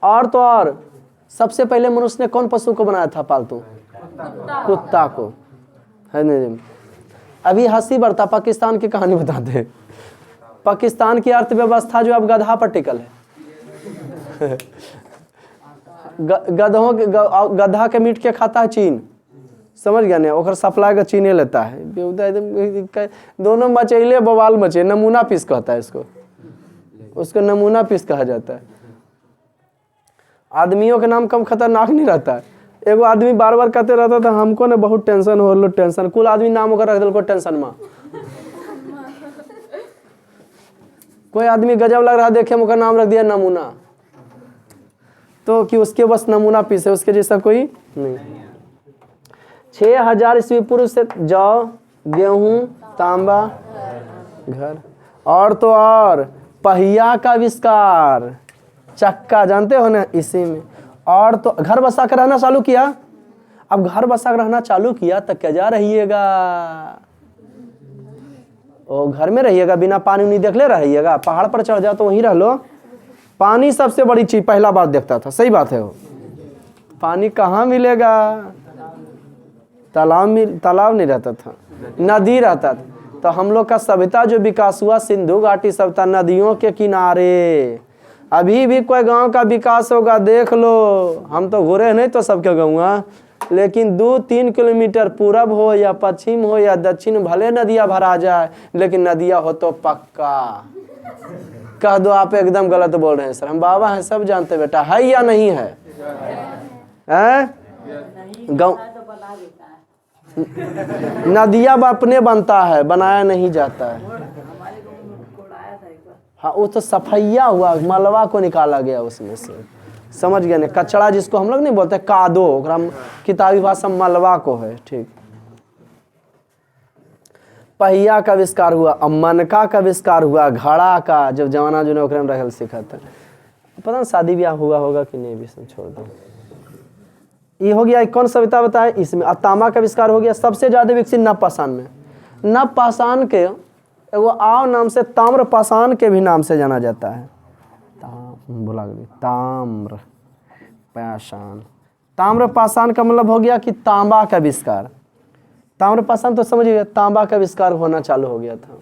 Speaker 1: और सबसे पहले मनुष्य ने कौन पशु को बनाया था पालतू? कुत्ता को, है नहीं? अभी हंसी बढ़ता, पाकिस्तान की कहानी बताते हैं। पाकिस्तान की अर्थव्यवस्था जो अब गधा पर टिकल है। गधा के मीट के खाता है चीन, समझ गया ना? ओकर सप्लाई का चीने लेता है। दोनों मचैले बवाल मचे, नमूना पीस कहता है इसको, उसको नमूना पीस कहा जाता है। आदमियों के नाम कम खतरनाक नहीं रहता है। एगो आदमी बार बार कहते रहता था हमको ना बहुत टेंशन हो लो, टेंशन। कुल आदमी नाम होकर रख दिल टेंशन में। कोई आदमी गजब लग रहा देखे मुझे नाम रख दिया नमूना, तो कि उसके बस नमूना पीस है, उसके जैसा कोई नहीं। 6000 ईस्वी पूर्व से जौ गेहूं तांबा घर। और तो और पहिया का आविष्कार, चक्का जानते हो ना, इसी में। और तो घर बसा कर रहना चालू किया। अब घर बसा कर रहना चालू किया तो क्या जा रहिएगा? ओ घर में रहिएगा, बिना पानी नहीं देख ले रहिएगा। पहाड़ पर चढ़ जाओ तो वहीं रह लो। पानी सबसे बड़ी चीज पहला बार देखता था, सही बात है। वो पानी कहाँ मिलेगा? तालाब नहीं रहता था, नदी रहता था। तो हम लोग का सभ्यता जो विकास हुआ, सिंधु घाटी सभ्यता, नदियों के किनारे। अभी भी कोई गांव का विकास होगा देख लो, हम तो घूरे नहीं तो सबके गाँव, लेकिन 2-3 किलोमीटर पूरब हो या पश्चिम हो या दक्षिण, भले नदियाँ भरा जाए, लेकिन नदियाँ हो तो पक्का। कह दो आप एकदम गलत बोल रहे हैं सर, हम बाबा हैं सब जानते बेटा, है या नहीं है? गाँव नदियाँ अपने बनता है, बनाया नहीं जाता है। हाँ, वो तो सफैया हुआ, मलबा को निकाला गया उसमें से, समझ गए ना? कचड़ा जिसको हम लोग नहीं बोलते, कादो, किताबी भाषा मलबा को है, ठीक। पहिया का आविष्कार हुआ, मनका का आविष्कार हुआ, घड़ा का, जब जमाना जो नौकरी में रहल सीखा था। पता नहीं शादी ब्याह हुआ होगा कि नहीं, भी छोड़ दो। ये हो गया कौन सभ्यता बताए इसमें। तांबा का आविष्कार हो गया सबसे ज्यादा विकसित नवपाषाण में। नवपाषाण के एगो आव नाम से ताम्रपाषाण के भी नाम से जाना जाता है। ताम्र पाषाण, ताम्रपाषाण का मतलब हो गया कि तांबा का आविष्कार। ताम्रपाषाण तो समझिए तांबा का आविष्कार होना चालू हो गया था।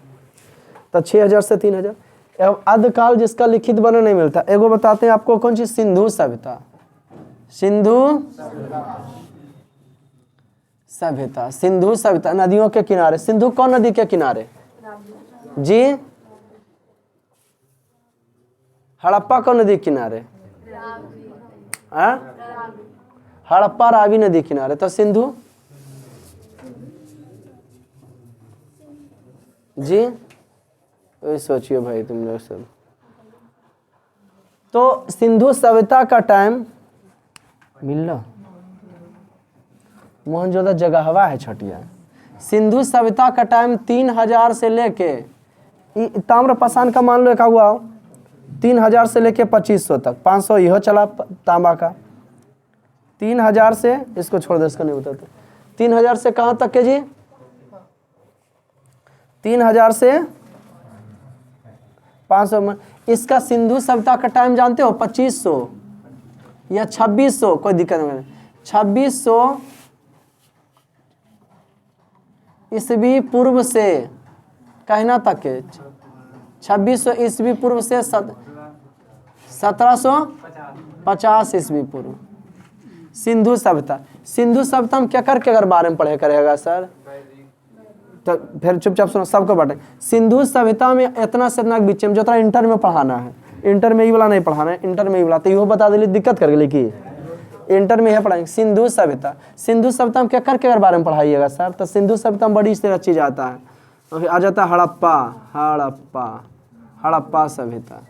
Speaker 1: तो 6000 से 3000। आदिकाल जिसका लिखित वर्णन नहीं मिलता। एगो बताते हैं आपको कौन सी, सिंधु सभ्यता। सिंधु सभ्यता, सिंधु सभ्यता नदियों के किनारे। सिंधु कौन नदी के किनारे जी? हड़प्पा कौन नदी के किनारे? हड़प्पा रावी नदी किनारे। तो सिंधु जी, सोचिए भाई तुम लोग सब। तो सिंधु सभ्यता का टाइम मिल रहा, मोहनजोदड़ो जगहवा है छटिया। सिंधु सभ्यता का टाइम 3000 से लेके, ताम्रपाषाण का मान लो एक हुआ 3000 से लेके 2500 तक, 500 यह चला तांबा का। 3000 से, इसको छोड़ दे, इसको नहीं बताते। 3000 से कहाँ तक के जी? 3000 से 500 में। इसका सिंधु सभ्यता का टाइम जानते हो 2500 या 2600, कोई दिक्कत नहीं, 2600 ईस्वी पूर्व से कहना तक के 2600 ईस्वी पूर्व से 1750 ईस्वी पूर्व सिंधु सभ्यता। सिंधु सभ्यता हम क्या करके अगर बारे में पढ़े करेगा सर, तो फिर चुपचाप सुनो, सबको बांटे। सिंधु सभ्यता में इतना से इतना बीच में जो तरह इंटर में पढ़ाना है, इंटर में ये वाला नहीं पढ़ाना है, इंटर में ये वाला, तो यो बता दिली दिक्कत कर गई कि इंटर में यह पढ़ाएंगे सिंधु सभ्यता। सिंधु सभ्यता हम क्या करके अगर बारे में पढ़ाइएगा सर, तो सिंधु सभ्यता में बड़ी इस तरह चीज आता है, आ जाता है हड़प्पा सभ्यता।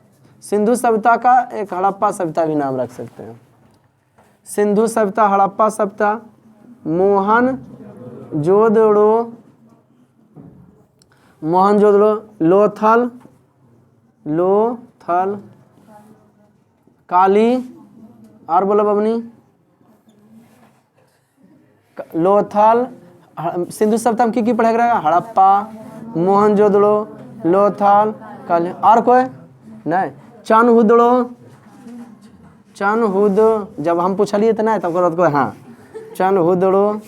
Speaker 1: सिंधु सभ्यता का एक हड़प्पा सभ्यता भी नाम रख सकते हैं। सिंधु सभ्यता, हड़प्पा सभ्यता, मोहनजोदड़ो, लोथल, काली, और बोलो बबनी, लोथल। सिंधु सभ्यता में की पढ़ेगा रहेगा, हड़प्पा, मोहनजोदड़ो, लोथल, काली, और कोई नहीं, चनहुद, जब हम पूछलिए तो नहीं तब कोई हाँ, चनहुदड़ो।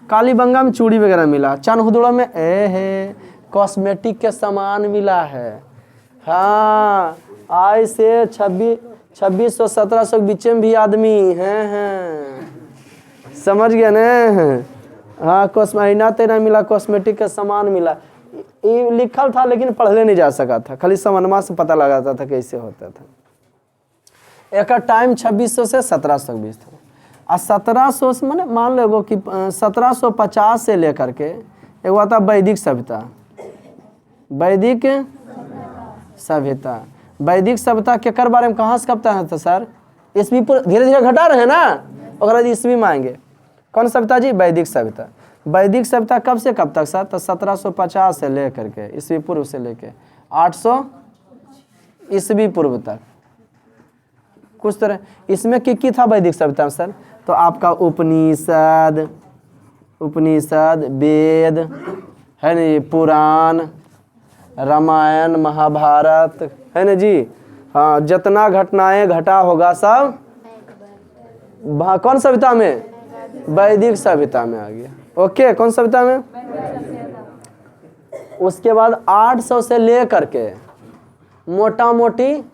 Speaker 1: कालीबंगा में चूड़ी वगैरह मिला, चनहुदड़ो में कॉस्मेटिक के सामान मिला है। हाँ, आज से 2600-1700 के बीच में भी आदमी हैं, समझ गया न। हाँ, महीना तेना मिला, कॉस्मेटिक का सामान मिला, ये लिखल था लेकिन पढ़ले नहीं जा सका था, खाली समनमा से पता लगाता था कैसे होता था। एक टाइम 2600 से 1700 के बीच था, और 1700 से मैंने मान लो कि 1750 से लेकर के एक आता वैदिक सभ्यता। वैदिक सभ्यता के कर बारे में कहाँ से कब तक है तो सर, ईस्वी धीरे धीरे घटा रहे हैं ना, और ईस्वी में आएंगे। कौन सभ्यता जी? वैदिक सभ्यता। वैदिक सभ्यता कब से कब तक सर? तो 1750 से लेकर के ईस्वी पूर्व से लेकर 800 ईस्वी पूर्व तक कुछ तरह। इसमें की था वैदिक सभ्यता सर? तो आपका उपनिषद, वेद है ना, ये पुराण, रामायण, महाभारत है ना जी। हाँ, जितना घटनाएं घटा होगा सब कौन सभ्यता में? वैदिक सभ्यता में आ गया। ओके, कौन सभ्यता में? उसके बाद 800 से लेकर के मोटा मोटी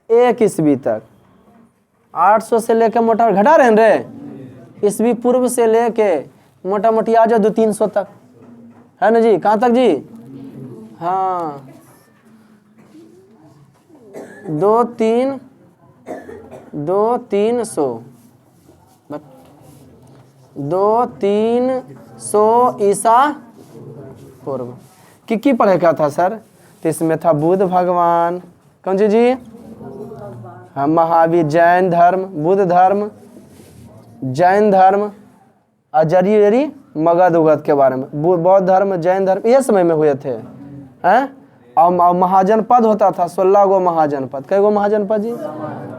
Speaker 1: 1 ईस्वी तक, 800 से लेकर मोटा घटा रहे हैं रे, ईस्वी पूर्व से लेके मोटा मोटी आ जाओ 200-300 तक है ना जी। कहाँ तक जी? हाँ, 200-300 ईसा पूर्व की पढ़े का था सर? तो इसमें था बुद्ध भगवान, कौन सी जी? हाँ, महावीर, जैन धर्म, बुद्ध धर्म, जैन धर्म, अजरी मगध उगध के बारे में, बौद्ध धर्म, जैन धर्म, ये समय में हुए थे हैं। और महाजनपद होता था 16 गो महाजनपद। कै गो महाजनपद जी?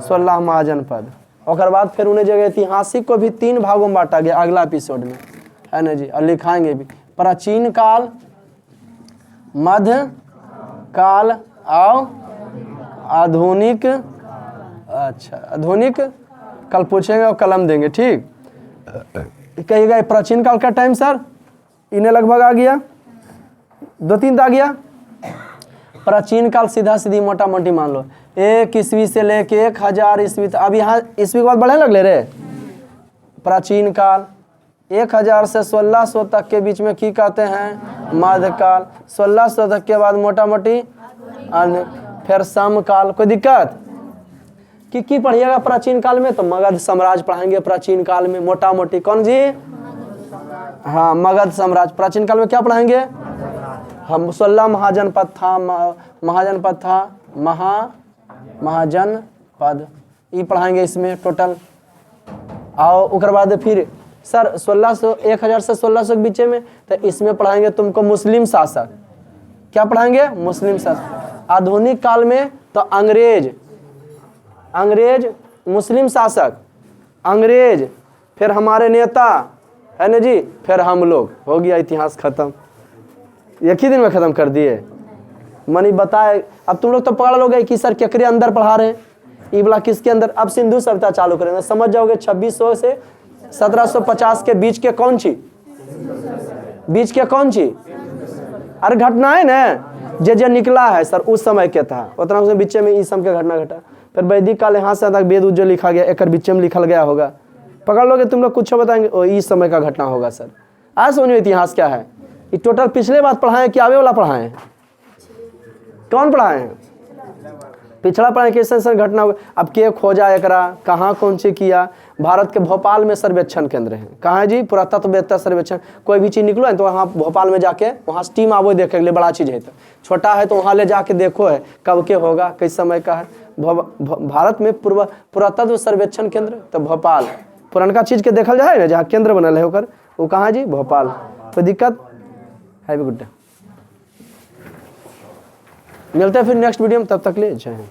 Speaker 1: 16 महाजनपद। और बाद फिर उन्हें जगह ऐतिहासिक को भी 3 भागों में बांटा गया अगला एपिसोड में है ना जी, और लिखाएंगे भी। प्राचीन काल, मध्य काल और आधुनिक। अच्छा, आधुनिक कल पूछेंगे और कलम देंगे, ठीक। कहिएगा प्राचीन काल का टाइम सर, इन्हें लगभग आ गया, 2-3 आ गया। प्राचीन काल सीधा सीधी मोटा मोटी मान लो 1 ईस्वी से लेके 1000 ईस्वी तक। अब यहाँ ईस्वी के बाद बढ़े लगले रे। प्राचीन काल 1000 से 1600 तक के बीच में की कहते हैं? मध्यकाल। 1600 तक के बाद मोटा मोटी फिर समकाल। कोई दिक्कत? की पढ़िएगा प्राचीन काल में? तो मगध साम्राज्य पढ़ाएंगे प्राचीन काल में मोटा मोटी। कौन जी? हाँ, मगध साम्राज्य। प्राचीन काल में क्या पढ़ाएंगे हम? 16 महाजनपद था, महाजनपद ये पढ़ाएंगे इसमें टोटल। और उसके बाद फिर सर 1000 से 1600 के बीच में, तो इसमें पढ़ाएंगे तुमको मुस्लिम शासक। क्या पढ़ाएंगे? मुस्लिम शासक। आधुनिक काल में तो अंग्रेज, मुस्लिम शासक, अंग्रेज, फिर हमारे नेता है ना जी, फिर हम लोग। हो गया इतिहास खत्म, एक ही दिन में खत्म कर दिए। मनी बताए। अब तुम लोग तो पकड़ लोगे कि सर केकरे अंदर पढ़ा रहे हैं, ये वाला किसके अंदर। अब सिंधु सभ्यता चालू करेंगे, समझ जाओगे 2600 से 1750 के बीच के कौन सी, बीच के कौन सी, अरे घटना है ना जे निकला है सर उस समय के था, उतना उसमें बीच में इस समय के घटना घटा। फिर वैदिक काल यहाँ से तक वेद उज्जवल लिखा गया, एक बीच में लिखल गया होगा, पकड़ लोगे तुम लोग कुछ बताएंगे ओ इस समय का घटना होगा सर। आज समझ में इतिहास क्या है, ये टोटल पिछले बात पढ़ाएं कि आगे वाला पढ़ाएं, कौन पढ़ाए हैं, पिछड़ा पढ़ाए कैसे सर घटना हुआ। अब के खोजा एकरा, कहाँ कौन सी किया। भारत के भोपाल में सर्वेक्षण केंद्र है, कहाँ है जी, पुरातत्व सर्वेक्षण। कोई भी चीज़ निकलो है तो वहाँ भोपाल में जाके वहाँ टीम आवो देखे के लिए, बड़ा चीज़ है तो छोटा है तो वहाँ ले जाके देखो है कब के होगा, किस समय का है। भारत में पुरातत्व सर्वेक्षण केंद्र तो भोपाल, पुरनका चीज़ के देखल जाए ना जहाँ केंद्र बनल है होकर, वो कहाँ जी, भोपाल। कोई दिक्कत है भी गुड्डा। मिलते हैं फिर नेक्स्ट वीडियो में, तब तक ले जय हिंद।